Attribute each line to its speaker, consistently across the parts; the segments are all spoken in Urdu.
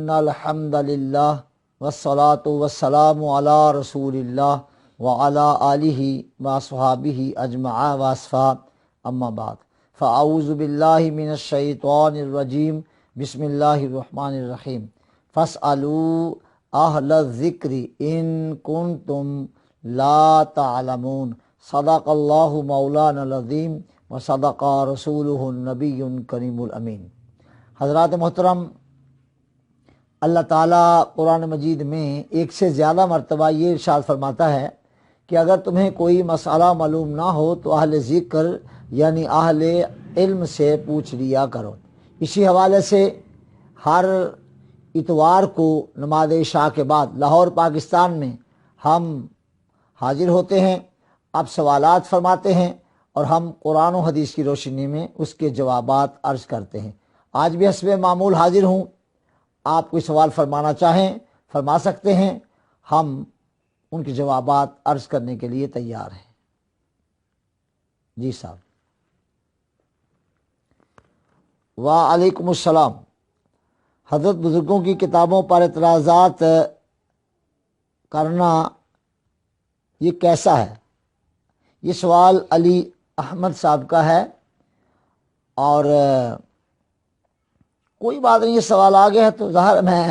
Speaker 1: ان الحمد للہ والصلاۃ والسلام علی رسول اللہ وعلی آلہ واصحابہ اجمعین واصفا اما بعد فاعوذ باللہ من الشیطان الرجیم بسم اللہ الرحمن الرحیم فاسألوا اہل الذکر ان کنتم لا تعلمون صدق اللہ مولانا العظیم وصدق رسولہ النبی کریم الامین۔ حضرات محترم، اللہ تعالیٰ قرآن مجید میں ایک سے زیادہ مرتبہ یہ ارشاد فرماتا ہے کہ اگر تمہیں کوئی مسئلہ معلوم نہ ہو تو اہل ذکر یعنی اہل علم سے پوچھ لیا کرو۔ اسی حوالے سے ہر اتوار کو نماز عشاء کے بعد لاہور پاکستان میں ہم حاضر ہوتے ہیں، آپ سوالات فرماتے ہیں اور ہم قرآن و حدیث کی روشنی میں اس کے جوابات عرض کرتے ہیں۔ آج بھی حسب معمول حاضر ہوں، آپ کوئی سوال فرمانا چاہیں فرما سکتے ہیں، ہم ان کے جوابات عرض کرنے کے لیے تیار ہیں۔ جی صاحب۔ وعلیکم السلام۔ حضرت بزرگوں کی کتابوں پر اعتراضات کرنا یہ کیسا ہے؟ یہ سوال علی احمد صاحب کا ہے، اور کوئی بات نہیں، یہ سوال آ گیا ہے تو ظاہر میں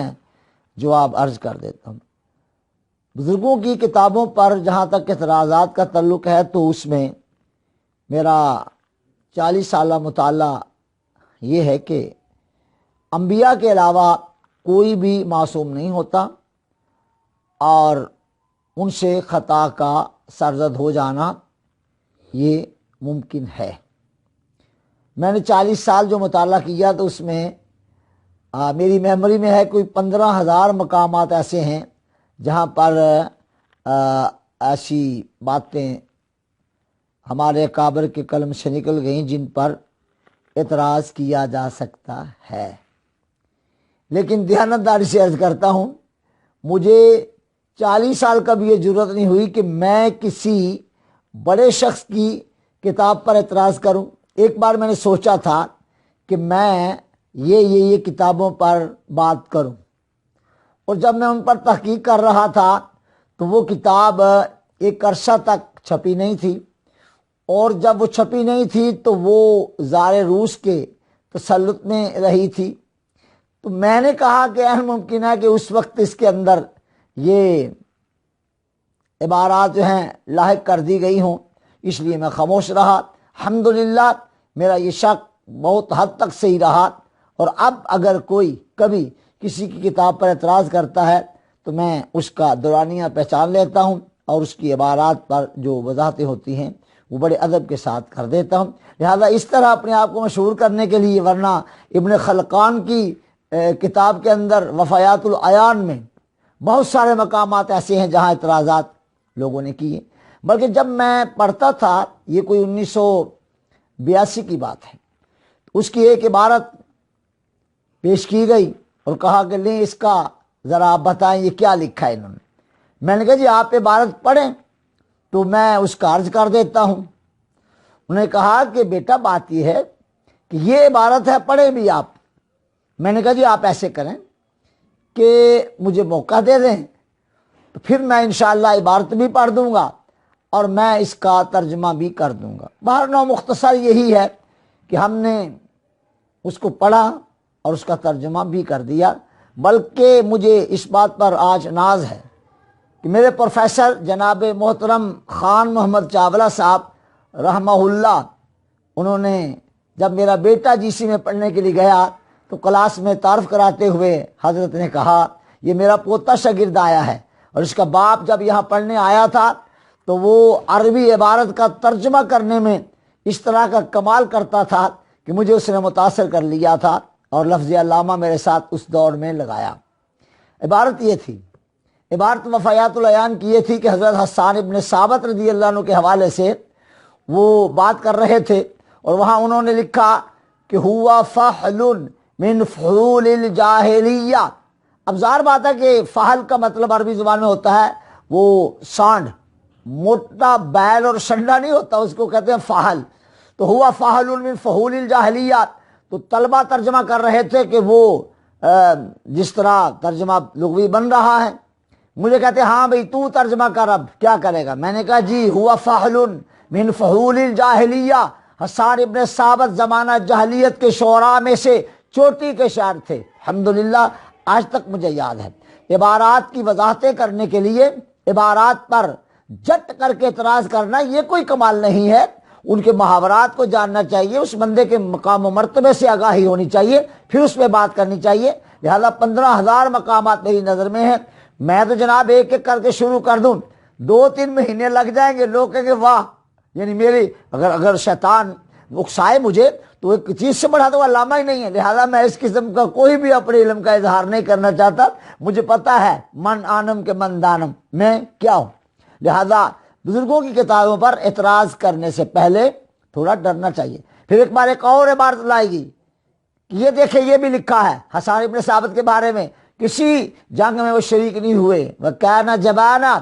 Speaker 1: جواب عرض کر دیتا ہوں۔ بزرگوں کی کتابوں پر جہاں تک اعتراضات کا تعلق ہے تو اس میں میرا 40 سالہ مطالعہ یہ ہے کہ انبیاء کے علاوہ کوئی بھی معصوم نہیں ہوتا، اور ان سے خطا کا سرزد ہو جانا یہ ممکن ہے۔ میں نے 40 سال جو مطالعہ کیا تو اس میں میری میموری میں ہے کوئی 15,000 مقامات ایسے ہیں جہاں پر ایسی باتیں ہمارے اکابر کے قلم سے نکل گئیں جن پر اعتراض کیا جا سکتا ہے، لیکن دیانتداری سے عرض کرتا ہوں، مجھے 40 سال کا بھی یہ جرأت نہیں ہوئی کہ میں کسی بڑے شخص کی کتاب پر اعتراض کروں۔ ایک بار میں نے سوچا تھا کہ میں یہ کتابوں پر بات کروں، اور جب میں ان پر تحقیق کر رہا تھا تو وہ کتاب ایک عرصہ تک چھپی نہیں تھی، اور جب وہ چھپی نہیں تھی تو وہ زار روس کے تسلط میں رہی تھی۔ تو میں نے کہا کہ اہم ممکن ہے کہ اس وقت اس کے اندر یہ عبارات جو ہیں لاحق کر دی گئی ہوں، اس لیے میں خاموش رہا۔ الحمدللہ میرا یہ شک بہت حد تک صحیح رہا، اور اب اگر کوئی کبھی کسی کی کتاب پر اعتراض کرتا ہے تو میں اس کا دورانیہ پہچان لیتا ہوں، اور اس کی عبارات پر جو وضاحتیں ہوتی ہیں وہ بڑے ادب کے ساتھ کر دیتا ہوں۔ لہذا اس طرح اپنے آپ کو مشہور کرنے کے لیے، ورنہ ابن خلقان کی کتاب کے اندر وفایات العیان میں بہت سارے مقامات ایسے ہیں جہاں اعتراضات لوگوں نے کیے۔ بلکہ جب میں پڑھتا تھا، یہ کوئی 1982 کی بات ہے، اس کی ایک عبارت پیش کی گئی اور کہا کہ لیں اس کا ذرا آپ بتائیں یہ کیا لکھا ہے انہوں نے۔ میں نے کہا جی آپ عبارت پڑھیں تو میں اس کا عرض کر دیتا ہوں۔ انہوں نے کہا کہ بیٹا بات یہ ہے کہ یہ عبارت ہے، پڑھیں بھی آپ۔ میں نے کہا جی آپ ایسے کریں کہ مجھے موقع دے دیں تو پھر میں انشاءاللہ عبارت بھی پڑھ دوں گا اور میں اس کا ترجمہ بھی کر دوں گا۔ بہرحال مختصر یہی ہے کہ ہم نے اس کو پڑھا اور اس کا ترجمہ بھی کر دیا۔ بلکہ مجھے اس بات پر آج ناز ہے کہ میرے پروفیسر جناب محترم خان محمد چاولہ صاحب رحمہ اللہ، انہوں نے جب میرا بیٹا جی سی میں پڑھنے کے لیے گیا تو کلاس میں تعارف کراتے ہوئے حضرت نے کہا یہ میرا پوتا شاگرد آیا ہے، اور اس کا باپ جب یہاں پڑھنے آیا تھا تو وہ عربی عبارت کا ترجمہ کرنے میں اس طرح کا کمال کرتا تھا کہ مجھے اس نے متاثر کر لیا تھا، اور لفظ علامہ میرے ساتھ اس دور میں لگایا۔ عبارت یہ تھی، عبارت وفایات العیان کی یہ تھی کہ حضرت حسان ابن ثابت رضی اللہ عنہ کے حوالے سے وہ بات کر رہے تھے، اور وہاں انہوں نے لکھا کہ ہوا فحل من فحول الجاہلیہ۔ اب ظاہر بات ہے کہ فحل کا مطلب عربی زبان میں ہوتا ہے وہ سانڈ، موٹا بیل اور شنڈا نہیں ہوتا، اس کو کہتے ہیں فحل۔ تو ہوا فحل من فحول الجاہلیہ، تو طلبہ ترجمہ کر رہے تھے کہ وہ جس طرح ترجمہ لغوی بن رہا ہے، مجھے کہتے ہاں بھئی تو ترجمہ کر، اب کیا کرے گا؟ میں نے کہا جی ہوا فحل من فحول الجاہلیہ، حسان ابن ثابت زمانہ جاہلیت کے شعراء میں سے چوٹی کے شاعر تھے، الحمدللہ آج تک مجھے یاد ہے۔ عبارات کی وضاحتیں کرنے کے لیے عبارات پر جٹ کر کے اعتراض کرنا یہ کوئی کمال نہیں ہے، ان کے محاورات کو جاننا چاہیے، اس بندے کے مقام و مرتبے سے آگاہی ہونی چاہیے، پھر اس پہ بات کرنی چاہیے۔ لہذا 15,000 مقامات میری نظر میں ہیں، میں تو جناب ایک ایک کر کے شروع کر دوں 2-3 مہینے لگ جائیں گے، لوگ کہیں گے واہ، یعنی میری اگر شیطان اکسائے مجھے تو ایک چیز سے بڑھا تو علامہ ہی نہیں ہے، لہذا میں اس قسم کا کوئی بھی اپنے علم کا اظہار نہیں کرنا چاہتا، مجھے پتا ہے من آنم کے من دانم، میں کیا ہوں۔ لہذا بزرگوں کی کتابوں پر اعتراض کرنے سے پہلے تھوڑا ڈرنا چاہیے۔ پھر ایک بار ایک اور عبارت لائے گی کہ یہ دیکھیں یہ بھی لکھا ہے حسان ابن ثابت کے بارے میں، کسی جنگ میں وہ شریک نہیں ہوئے، وَكَانَ جَبَانًا۔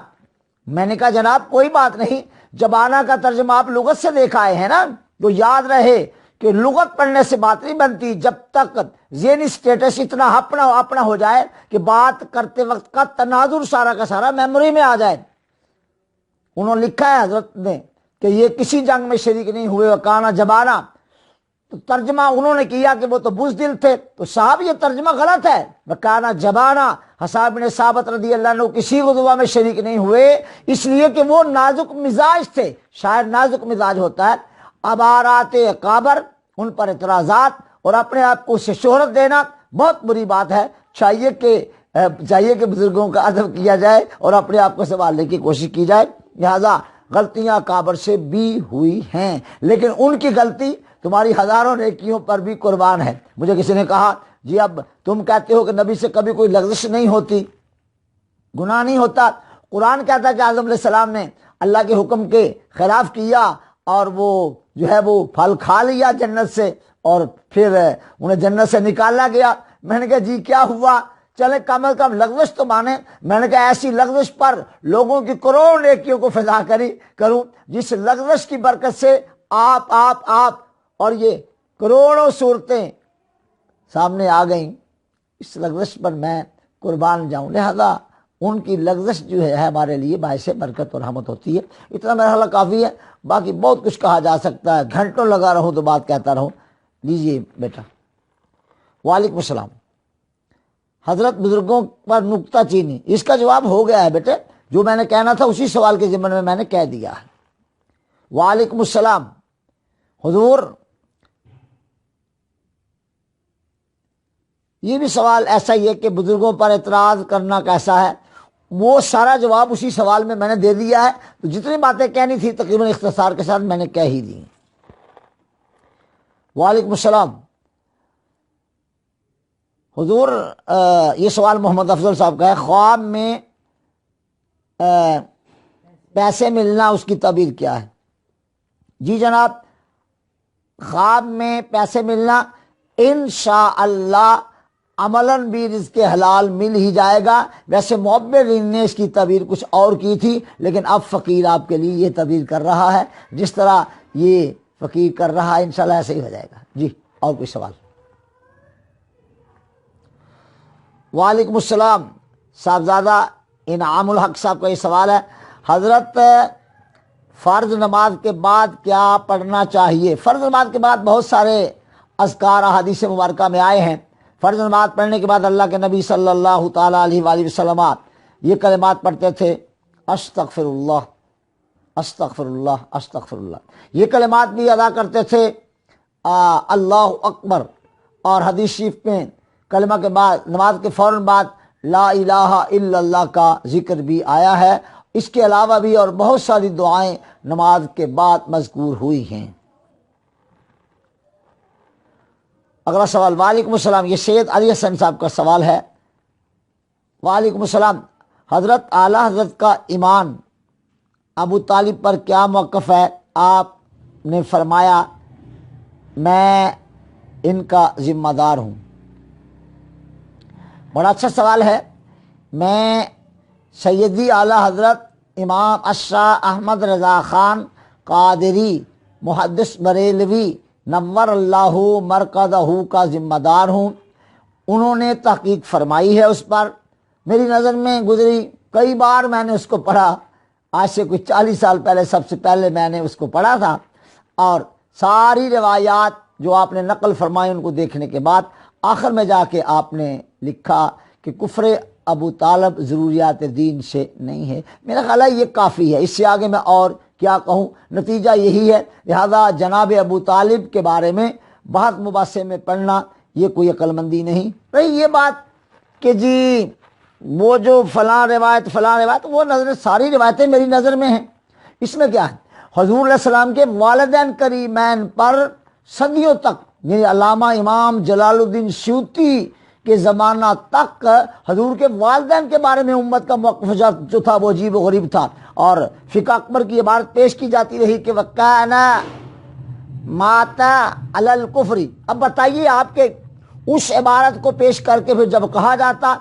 Speaker 1: میں نے کہا جناب کوئی بات نہیں، جبانہ کا ترجمہ آپ لغت سے دیکھ آئے ہیں نا، تو یاد رہے کہ لغت پڑھنے سے بات نہیں بنتی جب تک ذہنی سٹیٹس اتنا اپنا ہو جائے کہ بات کرتے وقت کا تناظر سارا کا سارا میموری میں آ جائے۔ انہوں نے لکھا ہے حضرت نے کہ یہ کسی جنگ میں شریک نہیں ہوئے، وکانا جبانا، تو ترجمہ انہوں نے کیا کہ وہ تو بزدل تھے، تو صاحب یہ ترجمہ غلط ہے، وکانا جبانا، حسان بن ثابت رضی اللہ عنہ کسی غزوہ میں شریک نہیں ہوئے، اس لیے کہ وہ نازک مزاج تھے، شاید نازک مزاج ہوتا ہے۔ عبارات اکابر، ان پر اعتراضات اور اپنے آپ کو سے شہرت دینا بہت بری بات ہے، چاہیے کہ بزرگوں کا ادب کیا جائے اور اپنے آپ کو سنبھالنے کی کوشش کی جائے۔ لہذا غلطیاں کابر سے بھی ہوئی ہیں، لیکن ان کی غلطی تمہاری ہزاروں نیکیوں پر بھی قربان ہے۔ مجھے کسی نے کہا جی اب تم کہتے ہو کہ نبی سے کبھی کوئی لغزش نہیں ہوتی، گناہ نہیں ہوتا، قرآن کہتا ہے کہ آدم علیہ السلام نے اللہ کے حکم کے خلاف کیا اور وہ جو ہے وہ پھل کھا لیا جنت سے اور پھر انہیں جنت سے نکالا گیا۔ میں نے کہا جی کیا ہوا، چلے کم از کم لغزش تو مانے۔ میں نے کہا ایسی لغزش پر لوگوں کی کروڑ نیکیوں کو فدا کروں جس لغزش کی برکت سے آپ اور یہ کروڑوں صورتیں سامنے آ گئیں، اس لغزش پر میں قربان جاؤں۔ لہذا ان کی لغزش جو ہے ہمارے لیے باعث برکت اور رحمت ہوتی ہے۔ اتنا میرا حال کافی ہے، باقی بہت کچھ کہا جا سکتا ہے، گھنٹوں لگا رہوں تو بات کہتا رہوں۔ لیجئے بیٹا۔ وعلیکم السلام۔ حضرت بزرگوں پر نکتہ چینی، اس کا جواب ہو گیا ہے بیٹے، جو میں نے کہنا تھا اسی سوال کے ضمن میں نے کہہ دیا ہے۔ وعلیکم السلام۔ حضور یہ بھی سوال ایسا ہی ہے کہ بزرگوں پر اعتراض کرنا کیسا ہے، وہ سارا جواب اسی سوال میں نے دے دیا ہے، تو جتنی باتیں کہنی تھی تقریباً اختصار کے ساتھ میں نے کہہ ہی دی۔ وعلیکم السلام۔ حضور یہ سوال محمد افضل صاحب کا ہے، خواب میں پیسے ملنا اس کی تعبیر کیا ہے؟ جی جناب، خواب میں پیسے ملنا انشاءاللہ عملاً بھی رزق حلال مل ہی جائے گا۔ ویسے معبرین نے اس کی تعبیر کچھ اور کی تھی، لیکن اب فقیر آپ کے لیے یہ تعبیر کر رہا ہے، جس طرح یہ فقیر کر رہا ہے انشاءاللہ ایسے ہی ہو جائے گا۔ جی اور کوئی سوال؟ وعلیکم السلام۔ صاحبزادہ انعام الحق صاحب کا یہ سوال ہے، حضرت فرض نماز کے بعد کیا پڑھنا چاہیے؟ فرض نماز کے بعد بہت سارے اذکار احادیث مبارکہ میں آئے ہیں۔ فرض نماز پڑھنے کے بعد اللہ کے نبی صلی اللہ تعالیٰ علیہ وآلہ وسلم یہ کلمات پڑھتے تھے، استغفر اللہ استغفر اللہ استغفر اللہ۔ یہ کلمات بھی ادا کرتے تھے، اللہ اکبر، اور حدیث شریف میں کلمہ کے بعد نماز کے فوراً بعد لا الہ الا اللہ کا ذکر بھی آیا ہے۔ اس کے علاوہ بھی اور بہت ساری دعائیں نماز کے بعد مذکور ہوئی ہیں۔ اگلا سوال۔ وعلیکم السلام، یہ سید علی حسن صاحب کا سوال ہے۔ وعلیکم السلام۔ حضرت اعلیٰ حضرت کا ایمان ابو طالب پر کیا موقف ہے؟ آپ نے فرمایا میں ان کا ذمہ دار ہوں۔ بڑا اچھا سوال ہے۔ میں سیدی اعلیٰ حضرت امام اشرا احمد رضا خان قادری محدث بریلوی نور اللہ مرکزہ کا ذمہ دار ہوں۔ انہوں نے تحقیق فرمائی ہے اس پر، میری نظر میں گزری، کئی بار میں نے اس کو پڑھا، آج سے کچھ 40 سال پہلے سب سے پہلے میں نے اس کو پڑھا تھا، اور ساری روایات جو آپ نے نقل فرمائی ان کو دیکھنے کے بعد آخر میں جا کے آپ نے لکھا کہ کفر ابو طالب ضروریات دین سے نہیں ہے۔ میرا خیال ہے یہ کافی ہے، اس سے آگے میں اور کیا کہوں، نتیجہ یہی ہے، لہذا جناب ابو طالب کے بارے میں بہت مباحثے میں پڑھنا یہ کوئی عقل مندی نہیں۔ رہی یہ بات کہ جی وہ جو فلاں روایت، وہ نظر ساری روایتیں میری نظر میں ہیں، اس میں کیا ہے، حضور علیہ السلام کے والدین کریمین پر صدیوں تک، یعنی علامہ امام جلال الدین سیوطی کے زمانہ تک حضور کے والدین کے بارے میں امت کا موقف جو تھا وہ عجیب و غریب تھا، اور فقہ اکبر کی عبارت پیش کی جاتی رہی کہ وَكَانَ مَاتَ عَلَى الْكُفْرِ۔ اب بتائیے آپ کے اس عبارت کو پیش کر کے پھر جب کہا جاتا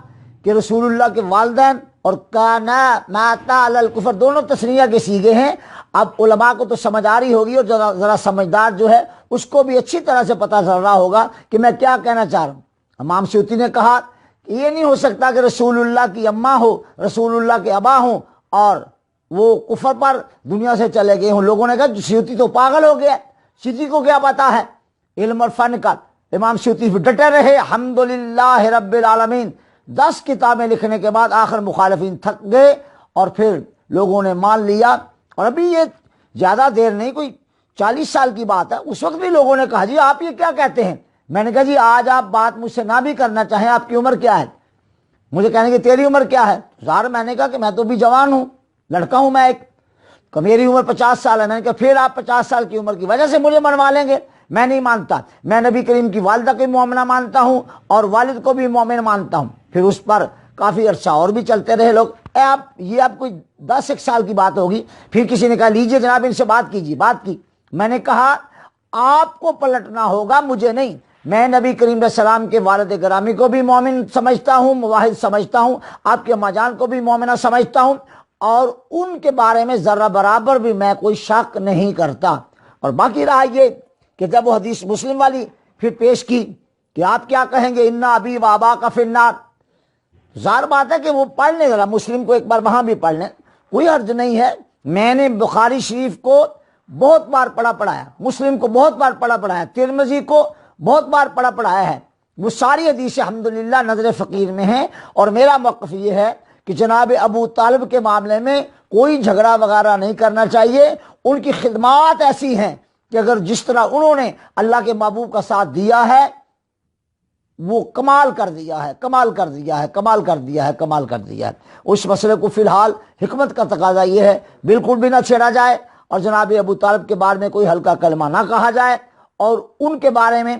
Speaker 1: کہ رسول اللہ کے والدین اور کانا ماتا علی الکفر دونوں تثنیہ کے صیغے ہیں، اب علماء کو تو سمجھ آ رہی ہوگی، اور ذرا سمجھدار جو ہے اس کو بھی اچھی طرح سے پتہ چل رہا ہوگا کہ میں کیا کہنا چاہ رہا ہوں۔ امام سیوطی نے کہا کہ یہ نہیں ہو سکتا کہ رسول اللہ کی اماں ہو، رسول اللہ کے ابا ہوں اور وہ کفر پر دنیا سے چلے گئے ہوں۔ لوگوں نے کہا سیوطی تو پاگل ہو گیا، سیوطی کو کیا پتا ہے علم اور فن کا۔ امام سیوطی ڈٹے رہے، الحمدللہ رب العالمین، 10 کتابیں لکھنے کے بعد آخر مخالفین تھک گئے اور پھر لوگوں نے مان لیا۔ اور ابھی یہ زیادہ دیر نہیں، کوئی 40 سال کی بات ہے، اس وقت بھی لوگوں نے کہا جی آپ یہ کیا کہتے ہیں؟ میں نے کہا جی آج آپ بات مجھ سے نہ بھی کرنا چاہیں، آپ کی عمر کیا ہے؟ مجھے کہنے کہ تیری عمر کیا ہے؟ ظاہر میں نے کہا کہ میں تو بھی جوان ہوں، لڑکا ہوں میں ایک، کہ میری عمر 50 سال ہے۔ میں نے کہا پھر آپ 50 سال کی عمر کی وجہ سے مجھے منوا لیں گے؟ میں نہیں مانتا، میں نبی کریم کی والدہ کو مومنہ مانتا ہوں اور والد کو بھی مومن مانتا ہوں۔ پھر اس پر کافی عرصہ اور بھی چلتے رہے لوگ، یہ اب کوئی 10 سال کی بات ہوگی۔ پھر کسی نے کہا لیجئے جناب ان سے بات کیجیے، بات کی۔ میں نے کہا آپ کو پلٹنا ہوگا، مجھے نہیں۔ میں نبی کریم علیہ السلام کے والد گرامی کو بھی مومن سمجھتا ہوں، موحد سمجھتا ہوں، آپ کے اماں جان کو بھی مومنہ سمجھتا ہوں، اور ان کے بارے میں ذرہ برابر بھی میں کوئی شک نہیں کرتا۔ اور باقی رہا یہ کہ جب وہ حدیث مسلم والی پھر پیش کی کہ آپ کیا کہیں گے، انا ابی و اباک فی النار، ظاہر بات ہے کہ وہ پڑھ لیں، ذرا مسلم کو ایک بار وہاں بھی پڑھ لیں، کوئی حرج نہیں ہے۔ میں نے بخاری شریف کو بہت بار پڑھایا، مسلم کو بہت بار پڑھایا، ترمذی کو بہت بار پڑھایا ہے، وہ ساری حدیثیں الحمدللہ نظر فقیر میں ہیں۔ اور میرا موقف یہ ہے کہ جناب ابو طالب کے معاملے میں کوئی جھگڑا وغیرہ نہیں کرنا چاہیے۔ ان کی خدمات ایسی ہیں کہ اگر جس طرح انہوں نے اللہ کے محبوب کا ساتھ دیا ہے وہ کمال کر دیا ہے۔ اس مسئلے کو فی الحال حکمت کا تقاضا یہ ہے بالکل بھی نہ چھیڑا جائے، اور جناب ابو طالب کے بارے میں کوئی ہلکا کلمہ نہ کہا جائے، اور ان کے بارے میں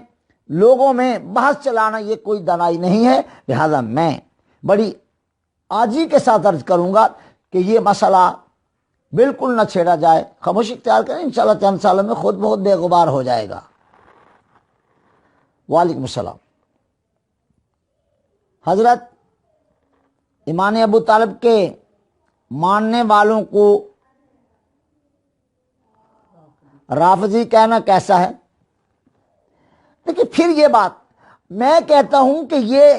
Speaker 1: لوگوں میں بحث چلانا یہ کوئی دنائی نہیں ہے۔ لہذا میں بڑی عاجزی کے ساتھ عرض کروں گا کہ یہ مسئلہ بالکل نہ چھیڑا جائے، خاموشی اختیار کریں، انشاءاللہ چند سالوں میں خود بہت بے غبار ہو جائے گا۔ وعلیکم السلام۔ حضرت ایمان ابو طالب کے ماننے والوں کو رافضی کہنا کیسا ہے؟ دیکھیے پھر یہ بات میں کہتا ہوں کہ یہ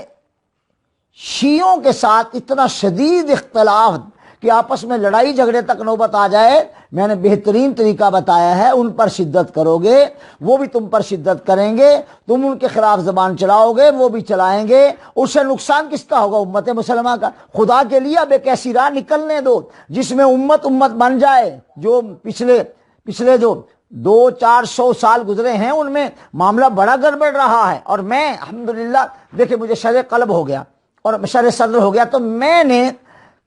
Speaker 1: شیعوں کے ساتھ اتنا شدید اختلاف کہ آپس میں لڑائی جھگڑے تک نوبت آ جائے، میں نے بہترین طریقہ بتایا ہے، ان پر شدت کرو گے وہ بھی تم پر شدت کریں گے، تم ان کے خلاف زبان چلاؤ گے وہ بھی چلائیں گے، اس سے نقصان کس کا ہوگا؟ امت مسلمہ کا۔ خدا کے لیے اب ایک ایسی راہ نکلنے دو جس میں امت بن جائے۔ جو پچھلے جو 200-400 سال گزرے ہیں ان میں معاملہ بڑا گڑبڑ رہا ہے، اور میں الحمدللہ دیکھیں مجھے شرح قلب ہو گیا اور شرح صدر ہو گیا، تو میں نے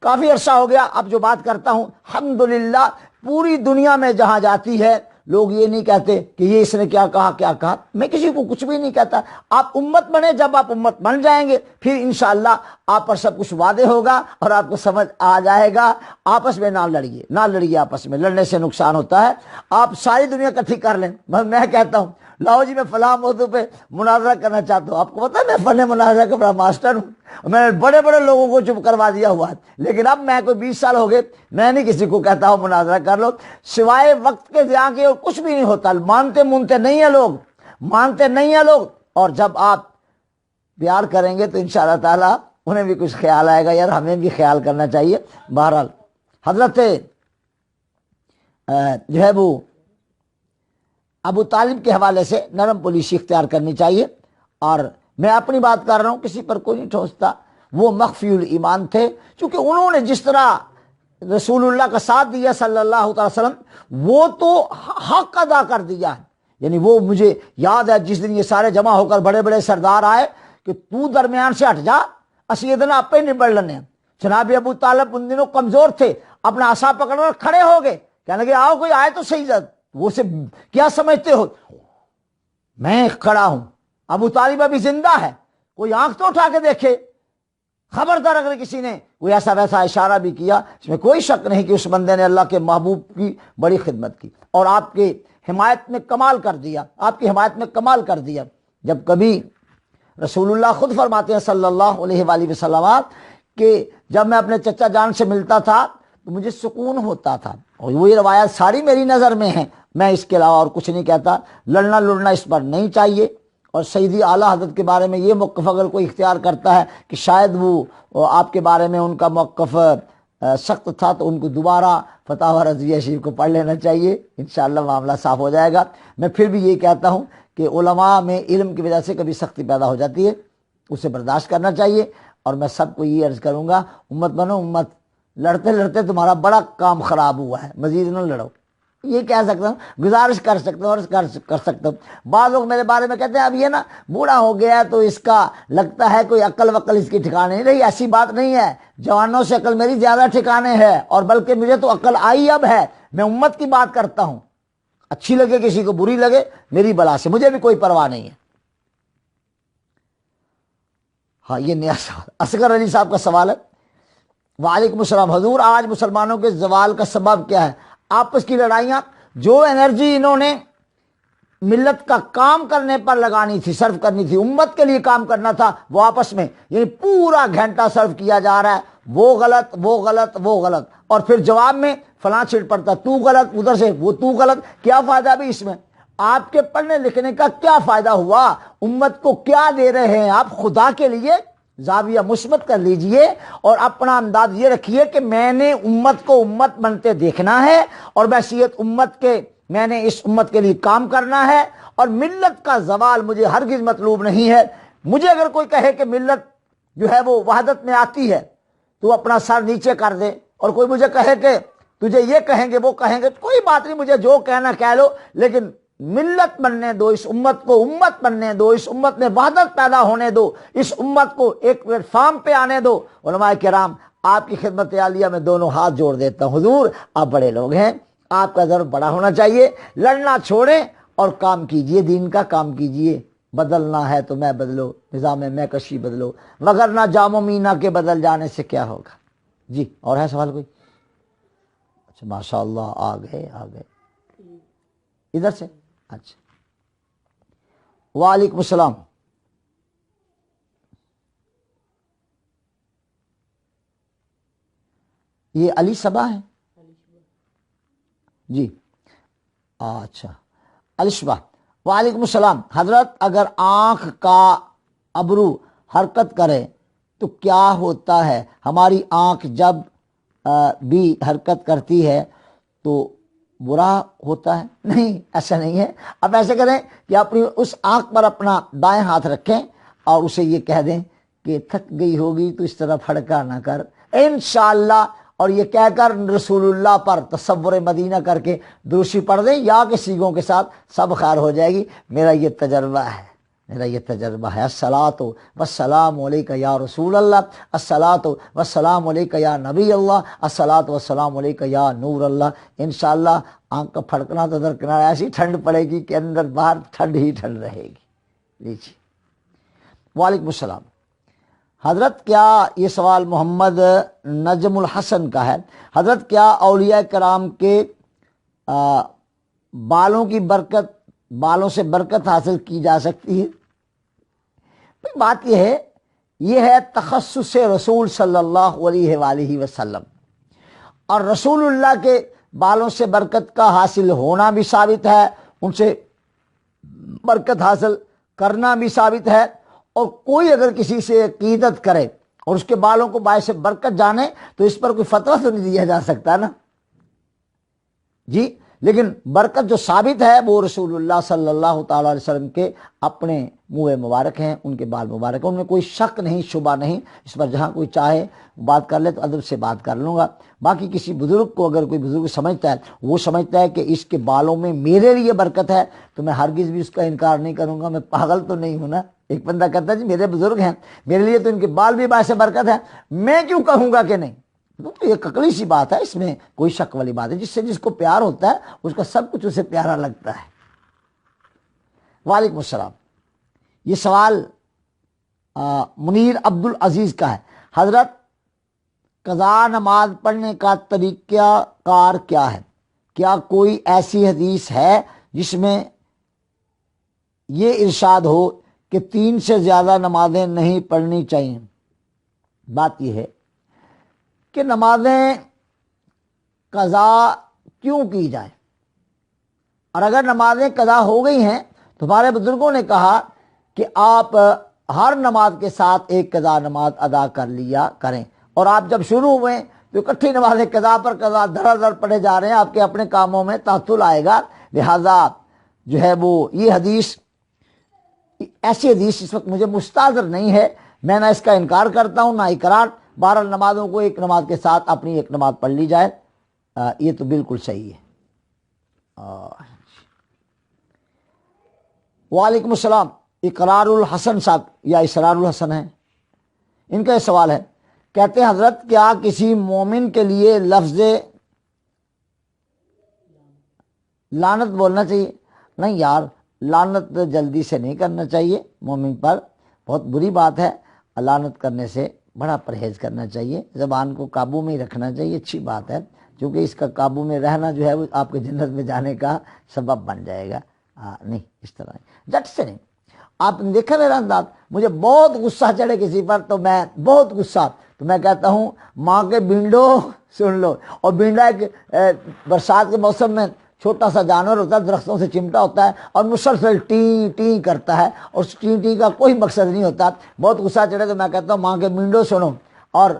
Speaker 1: کافی عرصہ ہو گیا اب جو بات کرتا ہوں الحمدللہ پوری دنیا میں جہاں جاتی ہے لوگ یہ نہیں کہتے کہ یہ اس نے کیا کہا، میں کسی کو کچھ بھی نہیں کہتا۔ آپ امت بنے، جب آپ امت بن جائیں گے پھر انشاءاللہ آپ پر سب کچھ واضح ہوگا اور آپ کو سمجھ آ جائے گا۔ آپس میں نہ لڑیے، آپس میں لڑنے سے نقصان ہوتا ہے۔ آپ ساری دنیا اکٹھی کر لیں، بس میں کہتا ہوں لاؤ جی میں فلاں موضوع پہ مناظرہ کرنا چاہتا ہوں، آپ کو پتا ہے میں فن مناظرہ کا بڑا ماسٹر ہوں، میں نے بڑے لوگوں کو چپ کروا دیا ہوا ہے، لیکن اب میں کوئی 20 سال ہو گئے میں نہیں کسی کو کہتا ہوں مناظرہ کر لو، سوائے وقت کے ضیاع کے اور کچھ بھی نہیں ہوتا۔ مانتے نہیں ہیں لوگ، اور جب آپ پیار کریں گے تو انشاءاللہ تعالیٰ انہیں بھی کچھ خیال آئے گا، یار ہمیں بھی خیال کرنا چاہیے۔ بہرحال حضرت جو ہے وہ ابو طالب کے حوالے سے نرم پولیسی اختیار کرنی چاہیے، اور میں اپنی بات کر رہا ہوں، کسی پر کوئی نہیں ٹھوستا۔ وہ مخفی الایمان تھے، چونکہ انہوں نے جس طرح رسول اللہ کا ساتھ دیا صلی اللہ تعالی وسلم، وہ تو حق ادا کر دیا ہے۔ یعنی وہ مجھے یاد ہے جس دن یہ سارے جمع ہو کر بڑے بڑے سردار آئے کہ تو درمیان سے ہٹ جا، اسی ادنا اپنے نبڑ لینے۔ جناب ابو طالب ان دنوں کمزور تھے، اپنا عصا پکڑ کر کھڑے ہو گئے، کہنے لگے آؤ کوئی آئے تو صحیح۔ وہ سے کیا سمجھتے ہو میں کھڑا ہوں، ابو طالب ابھی زندہ ہے، کوئی آنکھ تو اٹھا کے دیکھے۔ خبردار اگر کسی نے کوئی ایسا ویسا اشارہ بھی کیا، اس میں کوئی شک نہیں کہ اس بندے نے اللہ کے محبوب کی بڑی خدمت کی اور آپ کے حمایت میں کمال کر دیا، آپ کی حمایت میں کمال کر دیا۔ جب کبھی رسول اللہ خود فرماتے ہیں صلی اللہ علیہ وآلہ وسلم کہ جب میں اپنے چچا جان سے ملتا تھا تو مجھے سکون ہوتا تھا، اور وہی روایت ساری میری نظر میں ہیں، میں اس کے علاوہ اور کچھ نہیں کہتا۔ لڑنا لڑنا اس پر نہیں چاہیے، اور سیدی اعلیٰ حضرت کے بارے میں یہ موقف اگر کوئی اختیار کرتا ہے کہ شاید وہ آپ کے بارے میں ان کا موقف سخت تھا، تو ان کو دوبارہ فتاوی رضویہ شریف کو پڑھ لینا چاہیے، انشاءاللہ معاملہ صاف ہو جائے گا۔ میں پھر بھی یہ کہتا ہوں کہ علماء میں علم کی وجہ سے کبھی سختی پیدا ہو جاتی ہے، اسے برداشت کرنا چاہیے۔ اور میں سب کو یہ عرض کروں گا، امت بنو امت، لڑتے لڑتے تمہارا بڑا کام خراب ہوا ہے، مزید نہ لڑو، یہ کہہ سکتا ہوں، گزارش کر سکتا ہوں اور کر سکتا ہوں۔ بعض لوگ میرے بارے میں کہتے ہیں اب یہ نا بوڑھا ہو گیا تو اس کا لگتا ہے کوئی عقل وقل اس کی ٹھکانے نہیں رہی۔ ایسی بات نہیں ہے، جوانوں سے عقل میری زیادہ ٹھکانے ہے، اور بلکہ مجھے تو عقل آئی اب ہے۔ میں امت کی بات کرتا ہوں، اچھی لگے کسی کو بری لگے، میری بلا سے مجھے بھی کوئی پرواہ نہیں ہے۔ ہاں یہ نیا سوال اصغر علی صاحب کا سوال ہے۔ وعلیکم السلام حضور، آج مسلمانوں کے زوال کا سبب کیا ہے؟ آپس کی لڑائیاں۔ جو انرجی انہوں نے ملت کا کام کرنے پر لگانی تھی، صرف کرنی تھی، امت کے لیے کام کرنا تھا، وہ آپس میں یعنی پورا گھنٹہ صرف کیا جا رہا ہے، وہ غلط وہ غلط وہ غلط، اور پھر جواب میں فلاں چھڑ پڑتا تو غلط، ادھر سے وہ تو غلط۔ کیا فائدہ بھی اس میں؟ آپ کے پڑھنے لکھنے کا کیا فائدہ ہوا؟ امت کو کیا دے رہے ہیں آپ؟ خدا کے لیے زاویہ مثبت کر لیجئے اور اپنا انداز یہ رکھیے کہ میں نے امت کو امت بنتے دیکھنا ہے، اور بحیثیت امت کے میں نے اس امت کے لیے کام کرنا ہے، اور ملت کا زوال مجھے ہرگز مطلوب نہیں ہے۔ مجھے اگر کوئی کہے کہ ملت جو ہے وہ وحدت میں آتی ہے تو اپنا سر نیچے کر دے، اور کوئی مجھے کہے کہ تجھے یہ کہیں گے وہ کہیں گے، کوئی بات نہیں، مجھے جو کہنا کہہ لو، لیکن ملت بننے دو، اس امت کو امت بننے دو، اس امت میں وحدت پیدا ہونے دو، اس امت کو ایک پلیٹ فارم پہ آنے دو۔ علماء کرام، آپ کی خدمت عالیہ میں دونوں ہاتھ جوڑ دیتا ہوں، حضور آپ بڑے لوگ ہیں، آپ کا ضرور بڑا ہونا چاہیے، لڑنا چھوڑیں اور کام کیجئے، دین کا کام کیجئے۔ بدلنا ہے تو میں بدلو، نظام میں کشی بدلو، مگر نہ جام و مینا کے بدل جانے سے کیا ہوگا۔ جی اور ہے سوال کوئی؟ اچھا ماشاء اللہ، آ گئے ادھر سے۔ اچھا وعلیکم السلام۔ یہ علی صبا ہے جی، اچھا علی صبا۔ وعلیکم السلام حضرت، اگر آنکھ کا ابرو حرکت کرے تو کیا ہوتا ہے؟ ہماری آنکھ جب بھی حرکت کرتی ہے تو برا ہوتا ہے؟ نہیں، ایسا نہیں ہے۔ اب ایسے کریں کہ اپنی اس آنکھ پر اپنا دائیں ہاتھ رکھیں اور اسے یہ کہہ دیں کہ تھک گئی ہوگی تو اس طرح پھڑکا نہ کر، انشاءاللہ، اور یہ کہہ کر رسول اللہ پر تصور مدینہ کر کے درشی پڑھ دیں یا کہ سیگوں کے ساتھ، سب خیر ہو جائے گی۔ میرا یہ تجربہ ہے، الصلاۃ والسلام علیک یا رسول اللہ، الصلاۃ والسلام علیک یا نبی اللہ، الصلاۃ والسلام علیک یا نور اللہ۔ انشاءاللہ آنکھ کا پھڑکنا تو درکنار، ایسی ٹھنڈ پڑے گی کہ اندر باہر ٹھنڈ ہی ٹھنڈ رہے گی۔ لیجیے۔ وعلیکم السلام حضرت، کیا یہ سوال محمد نجم الحسن کا ہے؟ حضرت کیا اولیاء کرام کے بالوں سے برکت حاصل کی جا سکتی ہے؟ بات یہ ہے تخصص رسول صلی اللہ علیہ وآلہ وسلم، اور رسول اللہ کے بالوں سے برکت کا حاصل ہونا بھی ثابت ہے، ان سے برکت حاصل کرنا بھی ثابت ہے، اور کوئی اگر کسی سے عقیدت کرے اور اس کے بالوں کو باعث برکت جانے تو اس پر کوئی فتویٰ تو نہیں دیا جا سکتا نا جی، لیکن برکت جو ثابت ہے وہ رسول اللہ صلی اللہ تعالی علیہ وسلم کے اپنے منہ مبارک ہیں، ان کے بال مبارک ہیں، ان میں کوئی شک نہیں، شبہ نہیں۔ اس پر جہاں کوئی چاہے بات کر لے تو ادب سے بات کر لوں گا۔ باقی کسی بزرگ کو اگر کوئی بزرگ سمجھتا ہے، وہ سمجھتا ہے کہ اس کے بالوں میں میرے لیے برکت ہے، تو میں ہرگز بھی اس کا انکار نہیں کروں گا، میں پاگل تو نہیں ہوں نا۔ ایک بندہ کہتا ہے جی میرے بزرگ ہیں، میرے لیے تو ان کے بال بھی باعث برکت ہے، میں کیوں کہوں گا کہ نہیں؟ تو یہ عقلی سی بات ہے، اس میں کوئی شک والی بات ہے۔ جس سے جس کو پیار ہوتا ہے اس کا سب کچھ اسے پیارا لگتا ہے۔ وعلیکم السلام۔ یہ سوال منیر عبد العزیز کا ہے، حضرت قضا نماز پڑھنے کا طریقہ کار کیا ہے؟ کیا کوئی ایسی حدیث ہے جس میں یہ ارشاد ہو کہ 3 سے زیادہ نمازیں نہیں پڑھنی چاہیے؟ بات یہ ہے کہ نمازیں قضا کیوں کی جائیں، اور اگر نمازیں قضا ہو گئی ہیں تو ہمارے بزرگوں نے کہا کہ آپ ہر نماز کے ساتھ ایک قضا نماز ادا کر لیا کریں، اور آپ جب شروع ہوئے تو اکٹھی نمازیں قضا پر قضا دھڑا دھڑ پڑھے جا رہے ہیں، آپ کے اپنے کاموں میں تعطل آئے گا۔ لہذا جو ہے وہ یہ حدیث، ایسی حدیث اس وقت مجھے مستحضر نہیں ہے، میں نہ اس کا انکار کرتا ہوں نہ اقرار۔ 12 نمازوں کو ایک نماز کے ساتھ اپنی ایک نماز پڑھ لی جائے، یہ تو بالکل صحیح ہے۔ وعلیکم السلام۔ اقرار الحسن صاحب یا اسرار الحسن ہیں، ان کا یہ سوال ہے، کہتے ہیں حضرت کیا کسی مومن کے لیے لفظ لعنت بولنا چاہیے؟ نہیں یار، لعنت جلدی سے نہیں کرنا چاہیے مومن پر، بہت بری بات ہے۔ لعنت کرنے سے بڑا پرہیز کرنا چاہیے، زبان کو قابو میں ہی رکھنا چاہیے، اچھی بات ہے، کیونکہ اس کا قابو میں رہنا جو ہے وہ آپ کے جنت میں جانے کا سبب بن جائے گا۔ نہیں، اس طرح جٹ سے نہیں۔ آپ نے دیکھا میرا انداز، مجھے بہت غصہ چڑھے کسی پر تو میں بہت غصہ تو میں کہتا ہوں ماں کے بینڈو سن لو۔ اور بینڈا ایک برسات کے موسم میں چھوٹا سا جانور ہوتا ہے، درختوں سے چمٹا ہوتا ہے اور مسلسل ٹیں ٹیں کرتا ہے، اور اس ٹیں ٹیں کا کوئی مقصد نہیں ہوتا۔ بہت غصہ چڑھے تو میں کہتا ہوں ماں کے بینڈو سنو، اور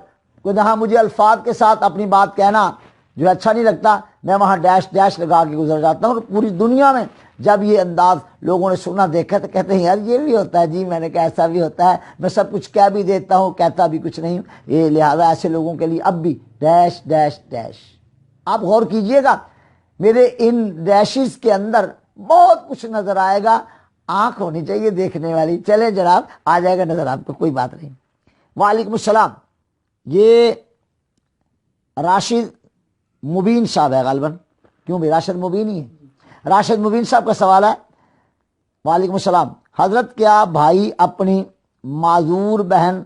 Speaker 1: جہاں مجھے الفاظ کے ساتھ اپنی بات کہنا جو اچھا نہیں لگتا، میں وہاں ڈیش ڈیش لگا کے گزر جاتا ہوں۔ اور پوری دنیا میں جب یہ انداز لوگوں نے سنا دیکھا تو کہتے ہیں یار یہ بھی ہوتا ہے جی، میں نے کہا ایسا بھی ہوتا ہے، میں سب کچھ کہہ بھی دیتا ہوں، کہتا بھی کچھ نہیں ہوں۔ یہ لہذا ایسے لوگوں کے لیے اب بھی ڈیش ڈیش ڈیش۔ آپ غور کیجئے گا، میرے ان ڈیشز کے اندر بہت کچھ نظر آئے گا، آنکھ ہونی چاہیے دیکھنے والی۔ چلیں جناب، آ جائے گا نظر آپ کو، کوئی بات نہیں۔ وعلیکم السلام۔ یہ راشد مبین صاحب ہے غالباً، کیوں بھی راشد مبین ہی ہے، راشد مبین صاحب کا سوال ہے۔ وعلیکم السلام۔ حضرت کیا بھائی اپنی معذور بہن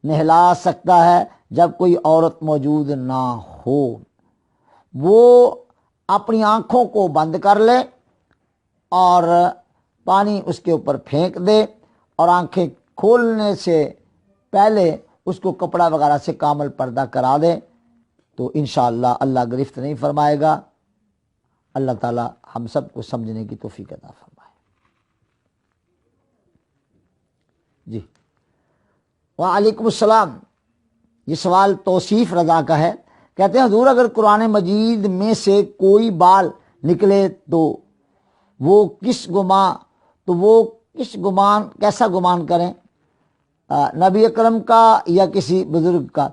Speaker 1: نہلا سکتا ہے جب کوئی عورت موجود نہ ہو؟ وہ اپنی آنکھوں کو بند کر لے اور پانی اس کے اوپر پھینک دے، اور آنکھیں کھولنے سے پہلے اس کو کپڑا وغیرہ سے کامل پردہ کرا دے تو انشاءاللہ اللہ گرفت نہیں فرمائے گا۔ اللہ تعالی ہم سب کو سمجھنے کی توفیق عطا فرمائے۔ جی وعلیکم السلام۔ یہ سوال توصیف رضا کا ہے، کہتے ہیں حضور اگر قرآن مجید میں سے کوئی بال نکلے تو وہ کیسا گمان کریں، نبی اکرم کا یا کسی بزرگ کا؟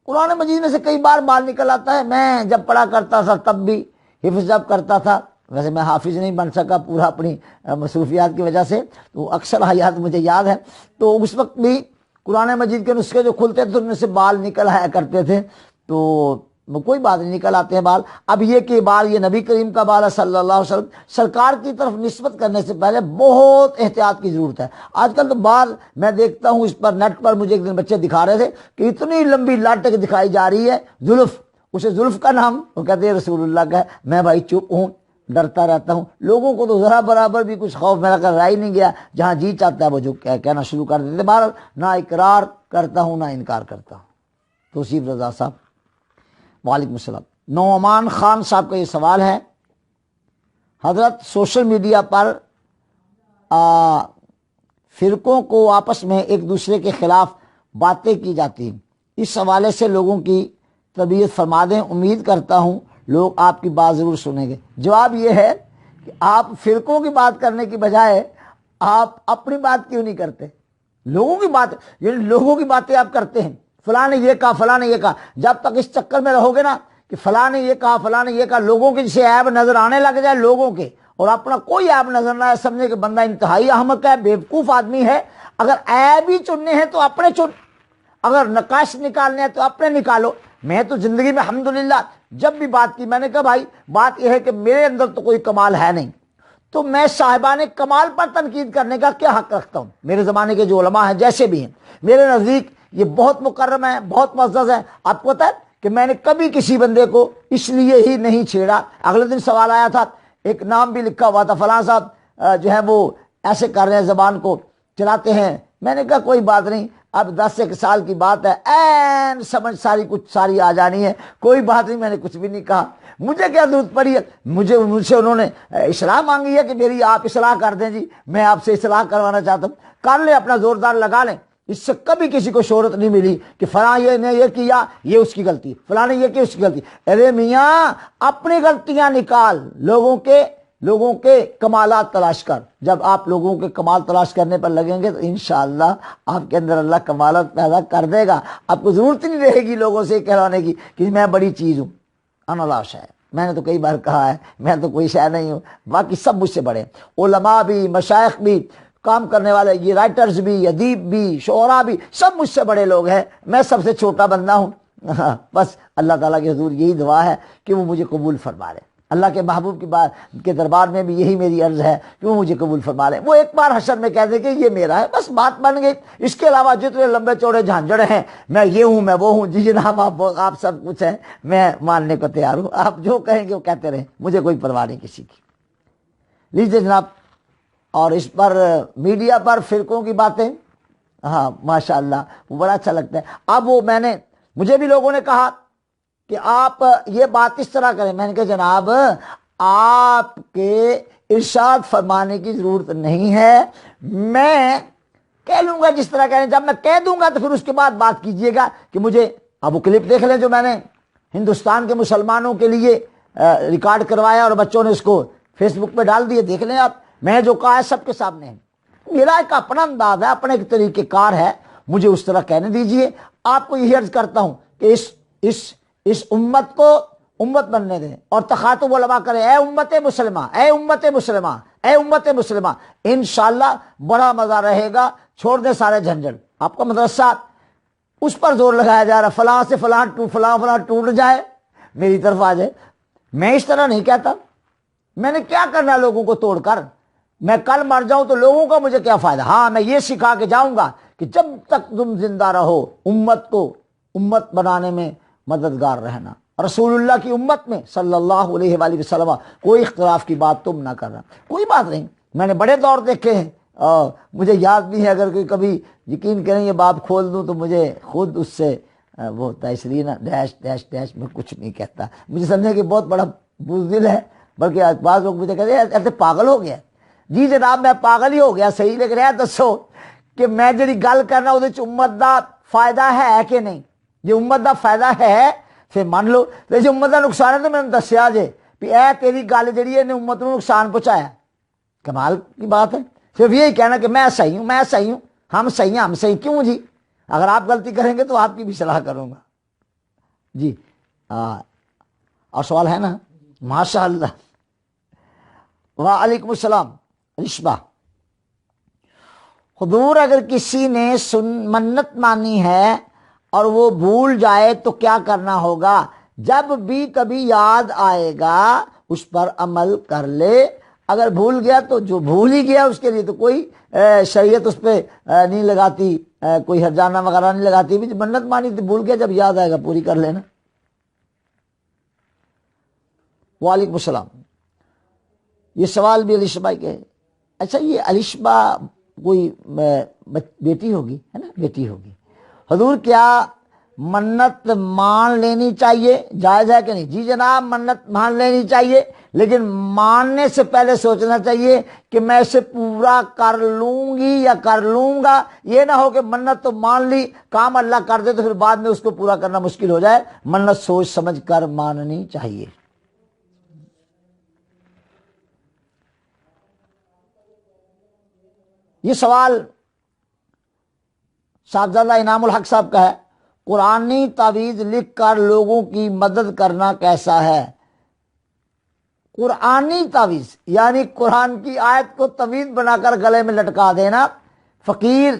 Speaker 1: قرآن مجید میں سے کئی بار بال نکل آتا ہے، میں جب پڑھا کرتا تھا تب بھی حفظ جب کرتا تھا، ویسے میں حافظ نہیں بن سکا پورا اپنی مصروفیات کی وجہ سے، تو اکثر آیات مجھے یاد ہے، تو اس وقت بھی قرآن مجید کے نسخے جو کھلتے تھے ان میں سے بال نکل آیا کرتے تھے، تو کوئی بات نہیں، نکل آتے ہیں بال۔ اب یہ کہ بال یہ نبی کریم کا بال ہے صلی اللہ علیہ وسلم، سرکار کی طرف نسبت کرنے سے پہلے بہت احتیاط کی ضرورت ہے۔ آج کل تو بال میں دیکھتا ہوں، اس پر نیٹ پر مجھے ایک دن بچے دکھا رہے تھے کہ اتنی لمبی لاٹک دکھائی جا رہی ہے، زلف، اسے زلف کا نام وہ کہتے ہیں رسول اللہ کا ہے۔ میں بھائی چپ ہوں، ڈرتا رہتا ہوں، لوگوں کو تو ذرا برابر بھی کچھ خوف میرا کر رہا ہی نہیں گیا، جہاں جی چاہتا ہے وہ جو کہنا شروع کر دیتے۔ بہرحال نہ اقرار کرتا ہوں نہ انکار کرتا ہوں۔ توصیف رضا صاحب۔ وعلیکم السلام۔ نعمان خان صاحب کا یہ سوال ہے، حضرت سوشل میڈیا پر فرقوں کو آپس میں ایک دوسرے کے خلاف باتیں کی جاتی ہیں، اس حوالے سے لوگوں کی تربیت فرما دیں، امید کرتا ہوں لوگ آپ کی بات ضرور سنیں گے۔ جواب یہ ہے کہ آپ فرقوں کی بات کرنے کی بجائے آپ اپنی بات کیوں نہیں کرتے؟ لوگوں کی بات، یعنی لوگوں کی باتیں آپ کرتے ہیں، فلاں نے یہ کہا، فلاں نے یہ کہا۔ جب تک اس چکر میں رہو گے نا کہ فلاں نے یہ کہا، فلاں نے یہ کہا، لوگوں کے جسے عیب نظر آنے لگ جائے لوگوں کے، اور اپنا کوئی عیب نظر نہ آئے، سمجھے کہ بندہ انتہائی احمق ہے، بیوقوف آدمی ہے۔ اگر عیب ہی چننے ہیں تو اپنے چن، اگر نقاش نکالنے ہیں تو اپنے نکالو۔ میں تو زندگی میں الحمدللہ جب بھی بات کی، میں نے کہا بھائی بات یہ ہے کہ میرے اندر تو کوئی کمال ہے نہیں، تو میں صاحبان کمال پر تنقید کرنے کا کیا حق رکھتا ہوں؟ میرے زمانے کے جو علماء ہیں جیسے بھی ہیں، میرے نزدیک یہ بہت مکرم ہے، بہت معزز ہے۔ آپ کو پتہ ہے کہ میں نے کبھی کسی بندے کو اس لیے ہی نہیں چھیڑا۔ اگلے دن سوال آیا تھا، ایک نام بھی لکھا ہوا تھا، فلاں صاحب جو ہے وہ ایسے کر رہے ہیں، زبان کو چلاتے ہیں۔ میں نے کہا کوئی بات نہیں، اب 10 سال کی بات ہے، این سمجھ ساری آ جانی ہے، کوئی بات نہیں۔ میں نے کچھ بھی نہیں کہا، مجھے کیا ضرورت پڑی ہے؟ مجھ سے انہوں نے اصلاح مانگی ہے کہ میری آپ اصلاح کر دیں، جی میں آپ سے اصلاح کروانا چاہتا ہوں، کر لیں، اپنا زوردار لگا لیں۔ اس سے کبھی کسی کو شہرت نہیں ملی کہ فلاں یہ نے یہ کیا، یہ اس کی غلطی، فلاں نے یہ کیا، اس کی غلطی۔ ارے میاں اپنی غلطیاں نکال، لوگوں کے کمالات تلاش کر۔ جب آپ لوگوں کے کمال تلاش کرنے پر لگیں گے تو انشاءاللہ آپ کے اندر اللہ کمالات پیدا کر دے گا۔ آپ کو ضرورت نہیں رہے گی لوگوں سے کہلانے کی کہ میں بڑی چیز ہوں۔ انا لا شے، میں نے تو کئی بار کہا ہے میں تو کوئی شے نہیں ہوں، باقی سب مجھ سے بڑے ہیں۔ علماء بھی، مشائخ بھی، کام کرنے والے، یہ رائٹرز بھی، ادیب بھی، شعراء بھی، سب مجھ سے بڑے لوگ ہیں، میں سب سے چھوٹا بندہ ہوں۔ بس اللہ تعالیٰ کے حضور یہی دعا ہے کہ وہ مجھے قبول فرما لے۔ اللہ کے محبوب کی بات کے دربار میں بھی یہی میری عرض ہے کہ وہ مجھے قبول فرما لے۔ وہ ایک بار حشر میں کہہ دے کہ یہ میرا ہے، بس بات بن گئی۔ اس کے علاوہ جتنے لمبے چوڑے جھانجڑ ہیں، میں یہ ہوں، میں وہ ہوں، جی جناب آپ سب کچھ ہیں، میں ماننے کو تیار ہوں، آپ جو کہیں گے وہ کہتے رہیں، مجھے کوئی پرواہ نہیں کسی کی۔ لیجیے جناب، اور اس پر میڈیا پر فرقوں کی باتیں، ہاں ماشاءاللہ وہ بڑا اچھا لگتا ہے۔ اب وہ مجھے بھی لوگوں نے کہا کہ آپ یہ بات اس طرح کریں، میں نے کہا جناب آپ کے ارشاد فرمانے کی ضرورت نہیں ہے، میں کہہ لوں گا جس طرح کہیں، جب میں کہہ دوں گا تو پھر اس کے بعد بات کیجئے گا کہ مجھے اب وہ کلپ دیکھ لیں جو میں نے ہندوستان کے مسلمانوں کے لیے ریکارڈ کروایا اور بچوں نے اس کو فیس بک پہ ڈال دیے، دیکھ لیں آپ، میں جو کہا ہے سب کے سامنے ہے۔ میرا ایک اپنا انداز ہے، اپنے ایک طریقہ کار ہے، مجھے اس طرح کہنے دیجئے۔ آپ کو یہی عرض کرتا ہوں کہ اس امت کو امت بننے دیں اور تخاطب علماء کریں، اے امت مسلمہ، اے امت مسلمہ، اے امت مسلمہ، انشاءاللہ بڑا مزہ رہے گا۔ چھوڑ دیں سارے جھنجھٹ۔ آپ کا مدرسہ اس پر زور لگایا جا رہا، فلاں سے فلاں ٹوٹ جائے، میری طرف آ جائے۔ میں اس طرح نہیں کہتا، میں نے کیا کرنا لوگوں کو توڑ کر؟ میں کل مر جاؤں تو لوگوں کا مجھے کیا فائدہ؟ ہاں میں یہ سکھا کے جاؤں گا کہ جب تک تم زندہ رہو امت کو امت بنانے میں مددگار رہنا، رسول اللہ کی امت میں صلی اللہ علیہ وآلہ وسلم کوئی اختلاف کی بات تم نہ کرنا۔ کوئی بات نہیں، میں نے بڑے دور دیکھے ہیں، مجھے یاد بھی ہے، اگر کوئی کبھی یقین کریں یہ بات کھول دوں تو مجھے خود اس سے وہ ہوتا ہے، اس لیے نا ڈیش ڈیش ڈیش میں کچھ نہیں کہتا، مجھے سمجھے کہ بہت بڑا بزدل ہے، بلکہ بعض لوگ مجھے کہتے ہیں ایسے پاگل ہو گیا۔ جی جناب میں پاگل ہی ہو گیا، صحیح لگ رہا ہے، دسو کہ میں جڑی گل کرنا وہ امت دا فائدہ ہے کہ نہیں؟ یہ امت دا فائدہ ہے پھر مان لو، لیکن امت دا نقصان ہے تو میں نے دسیا جے بھی اے تیری گل جڑی ہے امت کو نقصان پہنچایا، کمال کی بات ہے۔ صرف یہی کہنا کہ میں صحیح ہوں، میں صحیح ہوں، ہم صحیح ہیں، ہم صحیح کیوں جی؟ اگر آپ غلطی کریں گے تو آپ کی بھی صلاح کروں گا جی۔ اور سوال ہے نا؟ ماشاء اللہ، وعلیکم السلام۔ رشبہ، حضور اگر کسی نے منت مانی ہے اور وہ بھول جائے تو کیا کرنا ہوگا؟ جب بھی کبھی یاد آئے گا اس پر عمل کر لے، اگر بھول گیا تو جو بھول ہی گیا اس کے لیے تو کوئی شریعت اس پہ نہیں لگاتی، کوئی ہرجانہ وغیرہ نہیں لگاتی، بھی منت مانی تو بھول گیا، جب یاد آئے گا پوری کر لینا۔ وعلیکم السلام۔ یہ سوال بھی علیشہ بھائی کے، اچھا یہ علیشہ کوئی بیٹی ہوگی ہے نا، بیٹی ہوگی۔ حضور کیا منت مان لینی چاہیے، جائز ہے کہ نہیں؟ جی جناب منت مان لینی چاہیے، لیکن ماننے سے پہلے سوچنا چاہیے کہ میں اسے پورا کر لوں گی یا کر لوں گا۔ یہ نہ ہو کہ منت تو مان لی، کام اللہ کر دے تو پھر بعد میں اس کو پورا کرنا مشکل ہو جائے۔ منت سوچ سمجھ کر ماننی چاہیے۔ یہ سوال صاحبزادہ انعام الحق صاحب کا ہے، قرآنی تعویذ لکھ کر لوگوں کی مدد کرنا کیسا ہے؟ قرآنی تعویذ یعنی قرآن کی آیت کو تعویذ بنا کر گلے میں لٹکا دینا، فقیر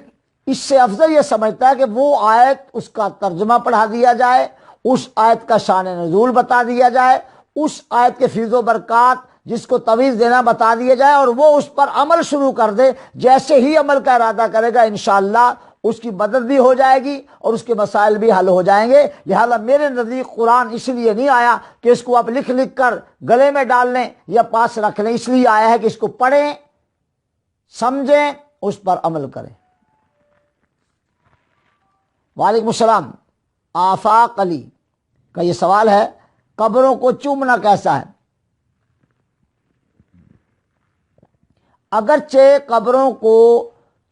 Speaker 1: اس سے افضل یہ سمجھتا ہے کہ وہ آیت اس کا ترجمہ پڑھا دیا جائے، اس آیت کا شان نزول بتا دیا جائے، اس آیت کے فیض و برکات جس کو تعویذ دینا بتا دیا جائے، اور وہ اس پر عمل شروع کر دے۔ جیسے ہی عمل کا ارادہ کرے گا انشاءاللہ اس کی مدد بھی ہو جائے گی اور اس کے مسائل بھی حل ہو جائیں گے۔ لہذا میرے نزدیک قرآن اس لیے نہیں آیا کہ اس کو آپ لکھ لکھ کر گلے میں ڈال لیں یا پاس رکھ لیں، اس لیے آیا ہے کہ اس کو پڑھیں، سمجھیں، اس پر عمل کریں۔ وعلیکم السلام۔ آفاق علی کا یہ سوال ہے، قبروں کو چومنا کیسا ہے؟ اگرچہ قبروں کو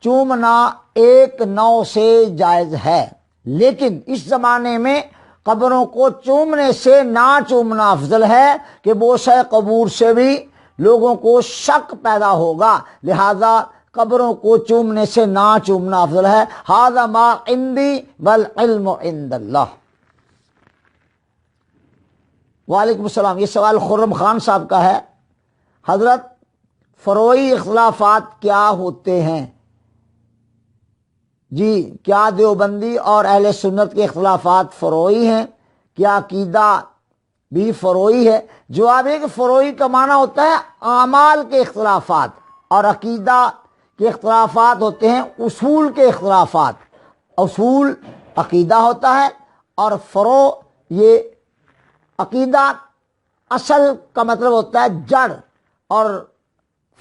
Speaker 1: چومنا ایک نوع سے جائز ہے، لیکن اس زمانے میں قبروں کو چومنے سے نہ چومنا افضل ہے کہ بوسہ قبور سے بھی لوگوں کو شک پیدا ہوگا، لہذا قبروں کو چومنے سے نہ چومنا افضل ہے۔ ھذا ما عندی والعلم عند اللہ۔ وعلیکم السلام۔ یہ سوال خرم خان صاحب کا ہے، حضرت فروعی اختلافات کیا ہوتے ہیں؟ جی کیا دیوبندی اور اہل سنت کے اختلافات فروعی ہیں؟ کیا عقیدہ بھی فروعی ہے؟ جواب ہے کہ فروعی کا معنی ہوتا ہے اعمال کے اختلافات، اور عقیدہ کے اختلافات ہوتے ہیں اصول کے اختلافات۔ اصول عقیدہ ہوتا ہے اور فروع یہ عقیدہ اصل کا مطلب ہوتا ہے جڑ، اور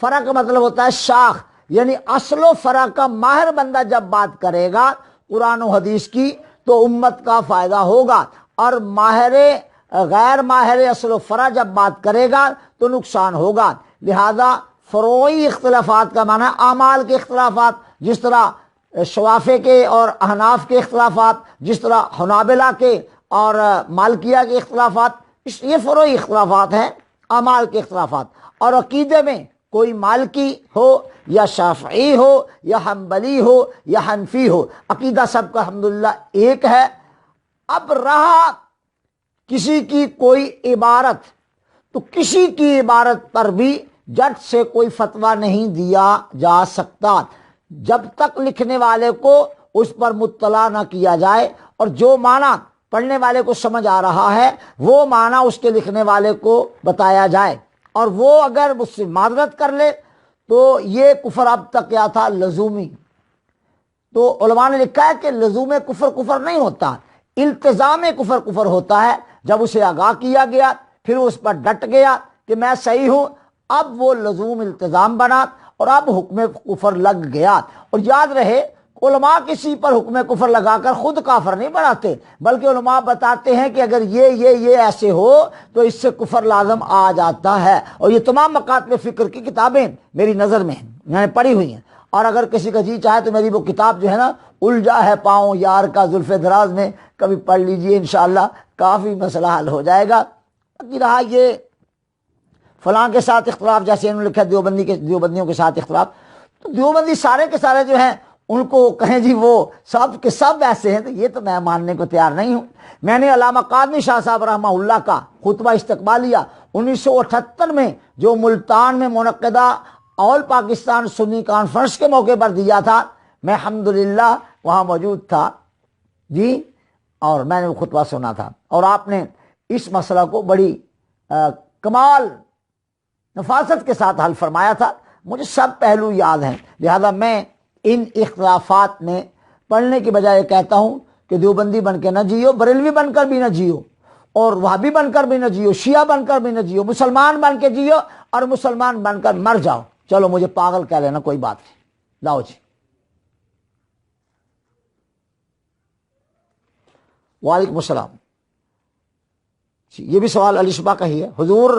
Speaker 1: فرع کا مطلب ہوتا ہے شاخ، یعنی اصل و فرع کا ماہر بندہ جب بات کرے گا قرآن و حدیث کی تو امت کا فائدہ ہوگا، اور غیر ماہر اصل و فرع جب بات کرے گا تو نقصان ہوگا۔ لہذا فروعی اختلافات کا معنی اعمال کے اختلافات، جس طرح شوافے کے اور احناف کے اختلافات، جس طرح حنابلہ کے اور مالکیہ کے اختلافات، یہ فروعی اختلافات ہیں، اعمال کے اختلافات۔ اور عقیدے میں کوئی مالکی ہو یا شافعی ہو یا حنبلی ہو یا حنفی ہو، عقیدہ سب کا الحمدللہ ایک ہے۔ اب رہا کسی کی کوئی عبارت، تو کسی کی عبارت پر بھی جج سے کوئی فتویٰ نہیں دیا جا سکتا جب تک لکھنے والے کو اس پر مطلع نہ کیا جائے، اور جو معنی پڑھنے والے کو سمجھ آ رہا ہے وہ معنی اس کے لکھنے والے کو بتایا جائے، اور وہ اگر مجھ سے معذرت کر لے تو یہ کفر اب تک کیا تھا؟ لزومی۔ تو علماء نے لکھا ہے کہ لزوم کفر نہیں ہوتا، التزام کفر ہوتا ہے۔ جب اسے آگاہ کیا گیا پھر اس پر ڈٹ گیا کہ میں صحیح ہوں، اب وہ لزوم التزام بنا اور اب حکم کفر لگ گیا۔ اور یاد رہے علماء کسی پر حکم کفر لگا کر خود کافر نہیں بناتے، بلکہ علماء بتاتے ہیں کہ اگر یہ ایسے ہو تو اس سے کفر لازم آ جاتا ہے۔ اور یہ تمام مکاتب فکر کی کتابیں میری نظر میں ہیں، میں نے پڑھی ہوئی ہیں، اور اگر کسی کا جی چاہے تو میری وہ کتاب جو ہے نا الجھا ہے پاؤں یار کا زلف دراز میں، کبھی پڑھ لیجئے، انشاءاللہ کافی مسئلہ حل ہو جائے گا۔ باقی رہا یہ فلاں کے ساتھ اختلاف، جیسے انہوں نے لکھا دیوبندیوں کے ساتھ اختلاف، تو دیوبندی سارے کے سارے جو ہیں ان کو کہیں جی وہ سب کے سب ایسے ہیں، تو یہ تو میں ماننے کو تیار نہیں ہوں۔ میں نے علامہ قادمی شاہ صاحب رحمہ اللہ کا خطبہ استقبالیہ 1978 میں جو ملتان میں منعقدہ آل پاکستان سنی کانفرنس کے موقع پر دیا تھا، میں الحمدللہ وہاں موجود تھا جی، اور میں نے وہ خطبہ سنا تھا، اور آپ نے اس مسئلہ کو بڑی کمال نفاست کے ساتھ حل فرمایا تھا۔ مجھے سب پہلو یاد ہیں، لہذا میں ان اختلافات میں پڑھنے کی بجائے کہتا ہوں کہ دیوبندی بن کے نہ جیو، بریلوی بن کر بھی نہ جیو، اور وہابی بن کر بھی نہ جیو، شیعہ بن کر بھی نہ جیو، مسلمان بن کے جیو اور مسلمان بن کر مر جاؤ۔ چلو مجھے پاگل کہہ لینا، کوئی بات نہیں، لاؤ جی۔ وعلیکم السلام. یہ بھی سوال الشبا کا ہی ہے. حضور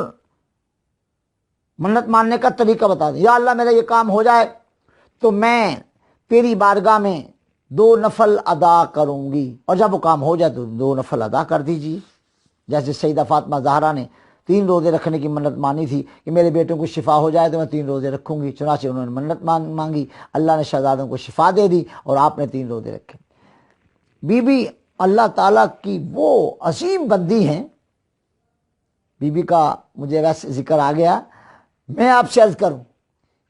Speaker 1: منت ماننے کا طریقہ بتا دیں. یا اللہ میرا یہ کام ہو جائے تو میں تیری بارگاہ میں 2 نفل ادا کروں گی, اور جب وہ کام ہو جائے تو 2 نفل ادا کر دیجیے. جیسے سیدہ فاطمہ زہرا نے 3 روزے رکھنے کی منت مانی تھی کہ میرے بیٹوں کو شفا ہو جائے تو میں 3 روزے رکھوں گی. چنانچہ انہوں نے منت مانگی, اللہ نے شہزادوں کو شفا دے دی اور آپ نے 3 روزے رکھے. بی بی اللہ تعالیٰ کی وہ عظیم بندی ہیں. بی بی کا مجھے ویسے ذکر آ گیا. میں آپ سے عرض کروں,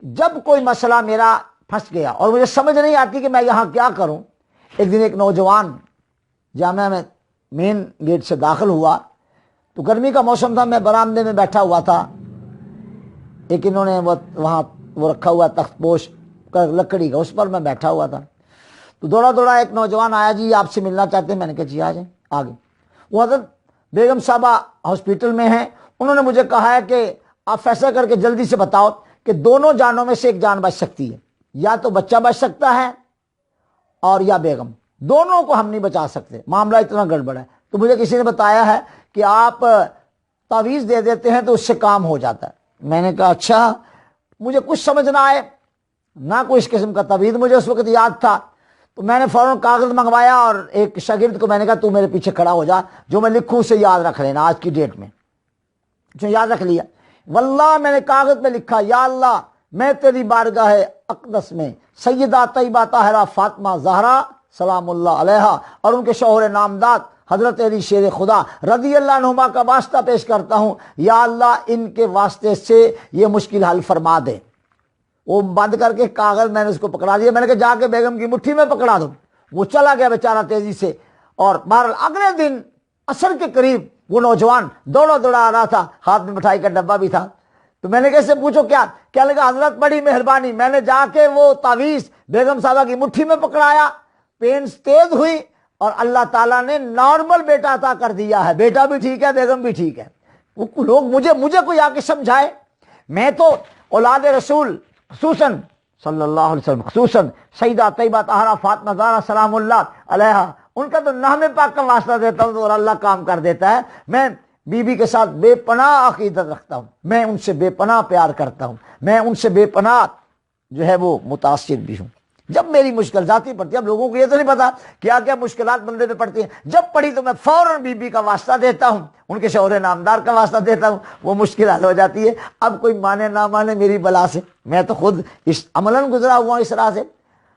Speaker 1: جب کوئی مسئلہ میرا پھنس گیا اور مجھے سمجھ نہیں آتی کہ میں یہاں کیا کروں. ایک دن ایک نوجوان جامعہ میں مین گیٹ سے داخل ہوا تو گرمی کا موسم تھا, میں برآمدے میں بیٹھا ہوا تھا. ایک انہوں نے وہاں وہ رکھا ہوا تخت پوش لکڑی کا, اس پر میں بیٹھا ہوا تھا. تو دوڑا ایک نوجوان آیا, جی آپ سے ملنا چاہتے ہیں. میں نے کہا جی آ جائیں. آگے وہ حضرت بیگم صاحبہ ہاسپٹل میں ہیں, انہوں نے مجھے کہا ہے کہ آپ فیصلہ کر کے جلدی سے بتاؤ کہ دونوں جانوں میں سے ایک جان بچ سکتی ہے, یا تو بچہ بچ سکتا ہے اور یا بیگم. دونوں کو ہم نہیں بچا سکتے, معاملہ اتنا گڑبڑ ہے. تو مجھے کسی نے بتایا ہے کہ آپ تعویذ دے دیتے ہیں تو اس سے کام ہو جاتا ہے. میں نے کہا اچھا. مجھے کچھ سمجھ نہ آئے, نہ کوئی اس قسم کا تعویذ مجھے اس وقت یاد تھا. تو میں نے فوراً کاغذ منگوایا اور ایک شاگرد کو میں نے کہا تو میرے پیچھے کھڑا ہو جا, جو میں لکھوں اسے یاد رکھ لینا آج کی ڈیٹ میں. جو یاد رکھ لیا. واللہ میں نے کاغذ میں لکھا, یا اللہ میں تیری بارگاہ اقدس میں سیدہ طیبہ طاہرہ فاطمہ زہرا سلام اللہ علیہا اور ان کے شوہر نامدار حضرت علی شیر خدا رضی اللہ عنہما کا واسطہ پیش کرتا ہوں. یا اللہ ان کے واسطے سے یہ مشکل حل فرما دے. وہ بند کر کے کاغذ میں نے اس کو پکڑا دیا. میں نے کہا جا کے بیگم کی مٹھی میں پکڑا دو. وہ چلا گیا بیچارہ تیزی سے. اور بہرحال اگلے دن عصر کے قریب وہ نوجوان دوڑا آ رہا تھا, ہاتھ میں مٹھائی کا ڈبہ بھی تھا. تو میں نے کہا اس سے پوچھو کیا لگا. حضرت بڑی مہربانی. میں نے جا کے وہ تعویذ بیگم صاحبہ کی مٹھی میں پکڑایا, پینس تیز ہوئی اور اللہ تعالیٰ نے نارمل بیٹا عطا کر دیا ہے. بیٹا بھی ٹھیک ہے, بیگم بھی ٹھیک ہے. وہ لوگ مجھے کوئی آ کے سمجھائے. میں تو اولاد رسول خصوصاً صلی اللہ علیہ وسلم, خصوصاً سیدہ طیبہ طاہرہ فاطمہ زہرا سلام اللہ علیہا, ان کا تو نام پاک کا واسطہ دیتا ہوں اور اللہ کام کر دیتا ہے. میں بی بی کے ساتھ بے پناہ عقیدت رکھتا ہوں, میں ان سے بے پناہ پیار کرتا ہوں, میں ان سے بے پناہ جو ہے وہ متاثر بھی ہوں. جب میری مشکل ذاتی پڑتی ہے, اب لوگوں کو یہ تو نہیں پتا کیا کیا مشکلات بندے پہ پڑتی ہیں, جب پڑی تو میں فوراً بی بی کا واسطہ دیتا ہوں, ان کے شوہر نامدار کا واسطہ دیتا ہوں, وہ مشکل حل ہو جاتی ہے. اب کوئی مانے نہ مانے میری بلا سے, میں تو خود اس عملاً گزرا ہوا اس راہ سے.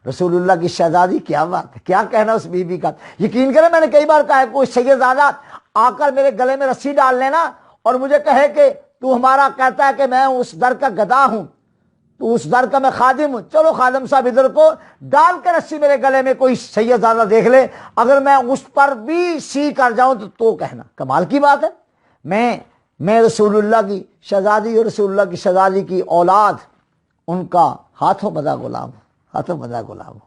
Speaker 1: رسول اللہ کی شہزادی, کیا بات ہے, کیا کہنا اس بی بی کا. یقین کریں میں نے کئی بار کہا ہے کوئی سیدزادہ آ کر میرے گلے میں رسی ڈال لینا اور مجھے کہے کہ تو ہمارا کہتا ہے کہ میں اس در کا گدا ہوں, تو اس در کا میں خادم ہوں. چلو خادم صاحب ادھر کو ڈال کے رسی میرے گلے میں کوئی سیدزادہ دیکھ لے, اگر میں اس پر بھی سی کر جاؤں تو کہنا کمال کی بات ہے. میں رسول اللہ کی شہزادی اور رسول اللہ کی شہزادی کی اولاد, ان کا ہاتھوں بندہ غلام, ہاتھوں بندہ غلام.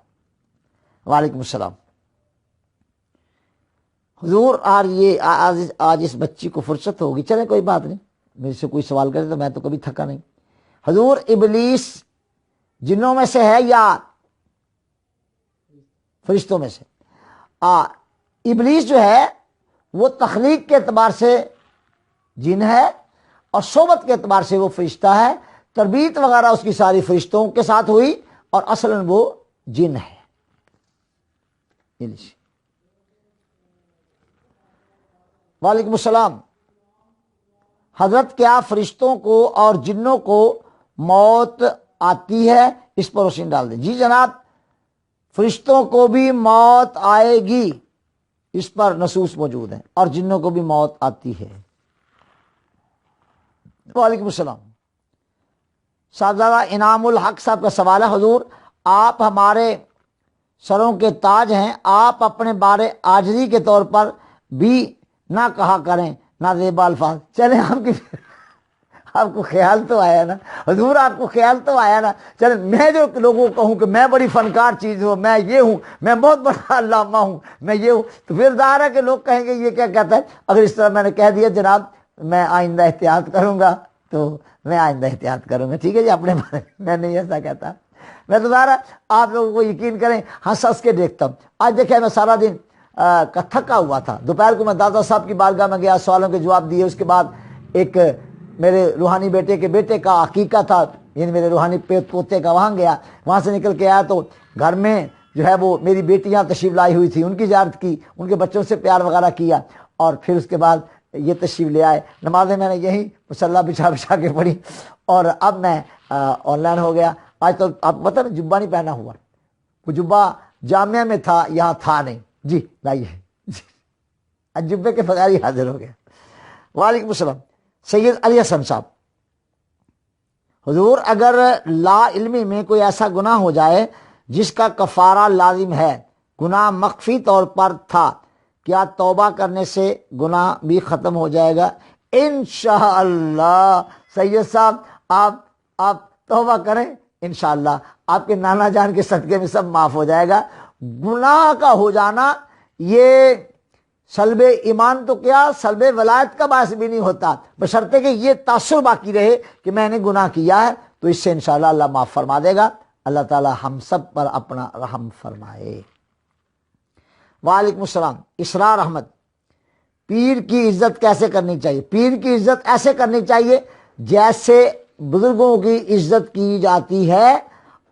Speaker 1: وعلیکم السلام. حضور آج اس بچی کو فرصت ہوگی, چلے کوئی بات نہیں, میرے سے کوئی سوال کرے تو میں تو کبھی تھکا نہیں. حضور ابلیس جنوں میں سے ہے یا فرشتوں میں سے؟ ابلیس جو ہے وہ تخلیق کے اعتبار سے جن ہے اور صحبت کے اعتبار سے وہ فرشتہ ہے. تربیت وغیرہ اس کی ساری فرشتوں کے ساتھ ہوئی اور اصلاً وہ جن ہے. وعلیکم السلام. حضرت کیا فرشتوں کو اور جنوں کو موت آتی ہے؟ اس پر روشنی ڈال دیں. جی جناب, فرشتوں کو بھی موت آئے گی, اس پر نصوص موجود ہیں, اور جنوں کو بھی موت آتی ہے. وعلیکم السلام. صاحبزادہ انعام الحق صاحب کا سوال ہے, حضور آپ ہمارے سروں کے تاج ہیں, آپ اپنے بارے عاجزی کے طور پر بھی نہ کہا کریں نازیبا الفاظ. چلیں آپ کو خیال تو آیا نا حضور, آپ کو خیال تو آیا نا. چلیں میں جو لوگوں کو کہوں کہ میں بڑی فنکار چیز ہوں, میں یہ ہوں, میں بہت بڑا علامہ ہوں, میں یہ ہوں, تو پھر ظاہر ہے کہ لوگ کہیں گے یہ کیا کہتا ہے. اگر اس طرح میں نے کہہ دیا جناب میں آئندہ احتیاط کروں گا, تو میں آئندہ احتیاط کروں گا. ٹھیک ہے جی, اپنے بارے میں نہیں ایسا کہتا. میں تو ظاہر ہے آپ لوگوں کو یقین کریں ہنس ہنس کے دیکھتا ہوں. آج دیکھیں میں سارا دن کا تھکا ہوا تھا. دوپہر کو میں دادا صاحب کی بارگاہ میں گیا, سوالوں کے جواب دیے. اس کے بعد ایک میرے روحانی بیٹے کے بیٹے کا عقیقہ تھا, یعنی میرے روحانی پوتے کا, وہاں گیا. وہاں سے نکل کے آیا تو گھر میں جو ہے وہ میری بیٹیاں تشریف لائی ہوئی تھی, ان کی زیارت کی, ان کے بچوں سے پیار وغیرہ کیا, اور پھر اس کے بعد یہ تشریف لے آئے. نمازیں میں نے یہیں مصلی بچھا کے پڑھی, اور اب میں آن لائن ہو گیا. آج تو آپ کو پتہ نا جبہ نہیں پہنا ہوا, وہ جبہ جامعہ میں تھا, یہاں تھا نہیں. جی لائیے جی, جبے کے بغیر ہی حاضر ہو گیا. وعلیکم السلام. سید علی حسن صاحب, حضور اگر لا علمی میں کوئی ایسا گناہ ہو جائے جس کا کفارہ لازم ہے, گناہ مخفی طور پر تھا, کیا توبہ کرنے سے گناہ بھی ختم ہو جائے گا؟ انشاءاللہ سید صاحب آپ توبہ کریں, انشاءاللہ آپ کے نانا جان کے صدقے میں سب معاف ہو جائے گا. گناہ کا ہو جانا یہ سلب ایمان تو کیا سلب ولایت کا باعث بھی نہیں ہوتا, بشرطے کہ یہ تاثر باقی رہے کہ میں نے گناہ کیا ہے, تو اس سے انشاءاللہ اللہ معاف فرما دے گا. اللہ تعالی ہم سب پر اپنا رحم فرمائے. وعلیکم السلام. اسرار احمد, پیر کی عزت کیسے کرنی چاہیے؟ پیر کی عزت ایسے کرنی چاہیے جیسے بزرگوں کی عزت کی جاتی ہے,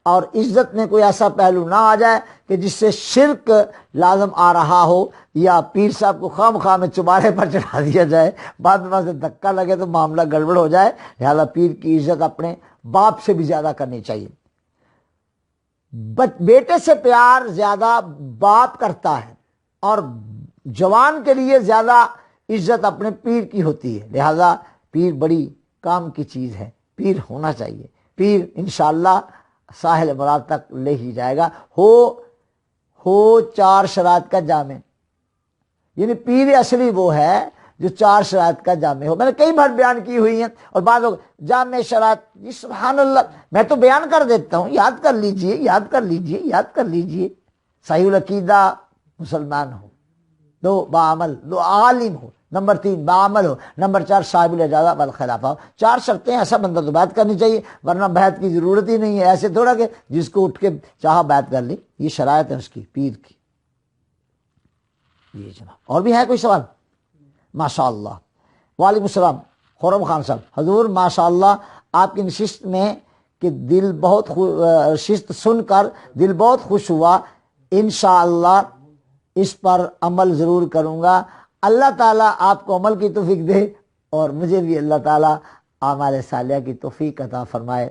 Speaker 1: اور عزت میں کوئی ایسا پہلو نہ آ جائے کہ جس سے شرک لازم آ رہا ہو, یا پیر صاحب کو خواہ مخواہ میں چبارے پر چڑھا دیا جائے, بعد میں وہاں سے دھکا لگے تو معاملہ گڑبڑ ہو جائے. لہٰذا پیر کی عزت اپنے باپ سے بھی زیادہ کرنی چاہیے. بیٹے سے پیار زیادہ باپ کرتا ہے, اور جوان کے لیے زیادہ عزت اپنے پیر کی ہوتی ہے. لہذا پیر بڑی کام کی چیز ہے, پیر ہونا چاہیے. پیر انشاءاللہ ساحل مراد تک لے ہی جائے گا. ہو چار شرائط کا جامع, یعنی پیر اصلی وہ ہے جو چار شرائط کا جامع ہو. میں نے کئی بار بیان کی ہوئی ہیں, اور بعض لوگ جامع شرائط, جی سبحان اللہ, میں تو بیان کر دیتا ہوں, یاد کر لیجئے یاد کر لیجئے یاد کر لیجئے. صحیح العقیدہ مسلمان ہو, دو باعمل, دو عالم ہو, نمبر 3 باعمل ہو, نمبر 4 صاحب الاجازہ والخلافہ ہو. 4 شرطیں, ایسا بندہ تو بیعت کرنی چاہیے, ورنہ بیعت کی ضرورت ہی نہیں ہے. ایسے تھوڑا کہ جس کو اٹھ کے چاہا بیعت کر لی, یہ شرائط ہے اس کی, پیر کی. یہ جناب, اور بھی ہے کوئی سوال؟ ماشاءاللہ. وعلیکم السلام. خرم خان صاحب, حضور ماشاءاللہ آپ کی نشست میں کہ دل بہت نشست سن کر دل بہت خوش ہوا, انشاءاللہ اس پر عمل ضرور کروں گا. اللہ تعالیٰ آپ کو عمل کی توفیق دے, اور مجھے بھی اللہ تعالیٰ اعمال صالحہ کی توفیق عطا فرمائے.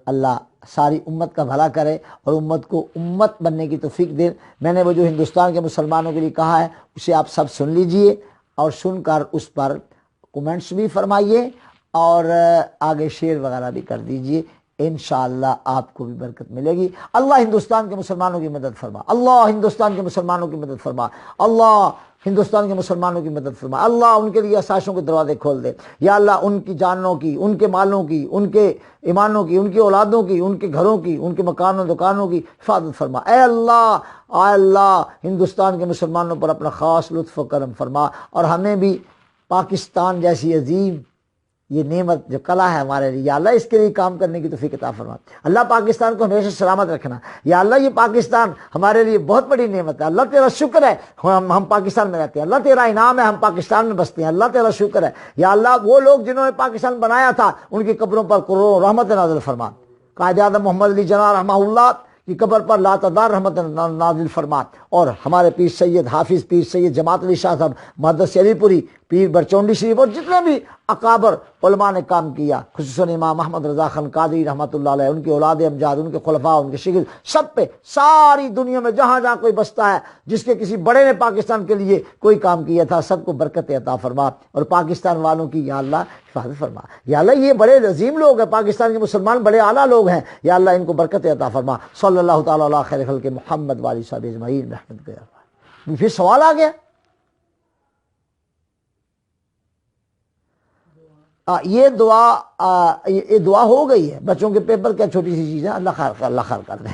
Speaker 1: اللہ ساری امت کا بھلا کرے اور امت کو امت بننے کی توفیق دے. میں نے وہ جو ہندوستان کے مسلمانوں کے لیے کہا ہے اسے آپ سب سن لیجئے, اور سن کر اس پر کومنٹس بھی فرمائیے, اور آگے شیئر وغیرہ بھی کر دیجئے. انشاءاللہ آپ کو بھی برکت ملے گی. اللہ ہندوستان کے مسلمانوں کی مدد فرما, اللہ ہندوستان کے مسلمانوں کی مدد فرما, اللہ ہندوستان کے مسلمانوں کی مدد فرما. اللہ ان کے لیے آسائشوں کے دروازے کھول دے. یا اللہ ان کی جانوں کی, ان کے مالوں کی, ان کے ایمانوں کی, ان کی اولادوں کی, ان کے گھروں کی, ان کے مکانوں دکانوں کی حفاظت فرما. اے اللہ ہندوستان کے مسلمانوں پر اپنا خاص لطف و کرم فرما, اور ہمیں بھی پاکستان جیسی عظیم یہ نعمت جو کلا ہے ہمارے لیے, یا اللہ اس کے لیے کام کرنے کی توفیق عطا فرما. اللہ پاکستان کو ہمیشہ سلامت رکھنا. یا اللہ یہ پاکستان ہمارے لیے بہت بڑی نعمت ہے. اللہ تیرا شکر ہے ہم پاکستان میں رہتے ہیں. اللہ تیرا انعام ہے ہم پاکستان میں بستے ہیں. اللہ تیرا شکر ہے. یا اللہ وہ لوگ جنہوں نے پاکستان بنایا تھا ان کی قبروں پر کروڑوں رحمت نازل فرما. قائد اعظم محمد علی جناح رحمہ اللہ کی قبر پر لاتعداد رحمت نازل فرما. اور ہمارے پیر سید حافظ پیر سید جماعت علی شاہ صاحب محدث علی پوری, پیر برچونڈی شریف, اور جتنے بھی اکابر علماء نے کام کیا, خصوصاً امام محمد رضا خان قادری رحمۃ اللہ علیہ, ان کے اولاد امجاد, ان کے خلفاء, ان کے شاگرد, سب پہ ساری دنیا میں جہاں جہاں کوئی بستا ہے جس کے کسی بڑے نے پاکستان کے لیے کوئی کام کیا تھا, سب کو برکت عطا فرما. اور پاکستان والوں کی یا اللہ حفاظت فرما. یا اللہ یہ بڑے عظیم لوگ ہیں, پاکستان کے مسلمان بڑے اعلیٰ لوگ ہیں. یا اللہ ان کو برکت عطا فرما. صلی اللہ تعالیٰ علیہ خیر خلق محمد والی صاحب اجمعین رحمت گیا. پھر سوال آ گیا, یہ دعا ہو گئی ہے. بچوں کے پیپر کیا چھوٹی سی چیز ہے, اللہ خیر کر دے.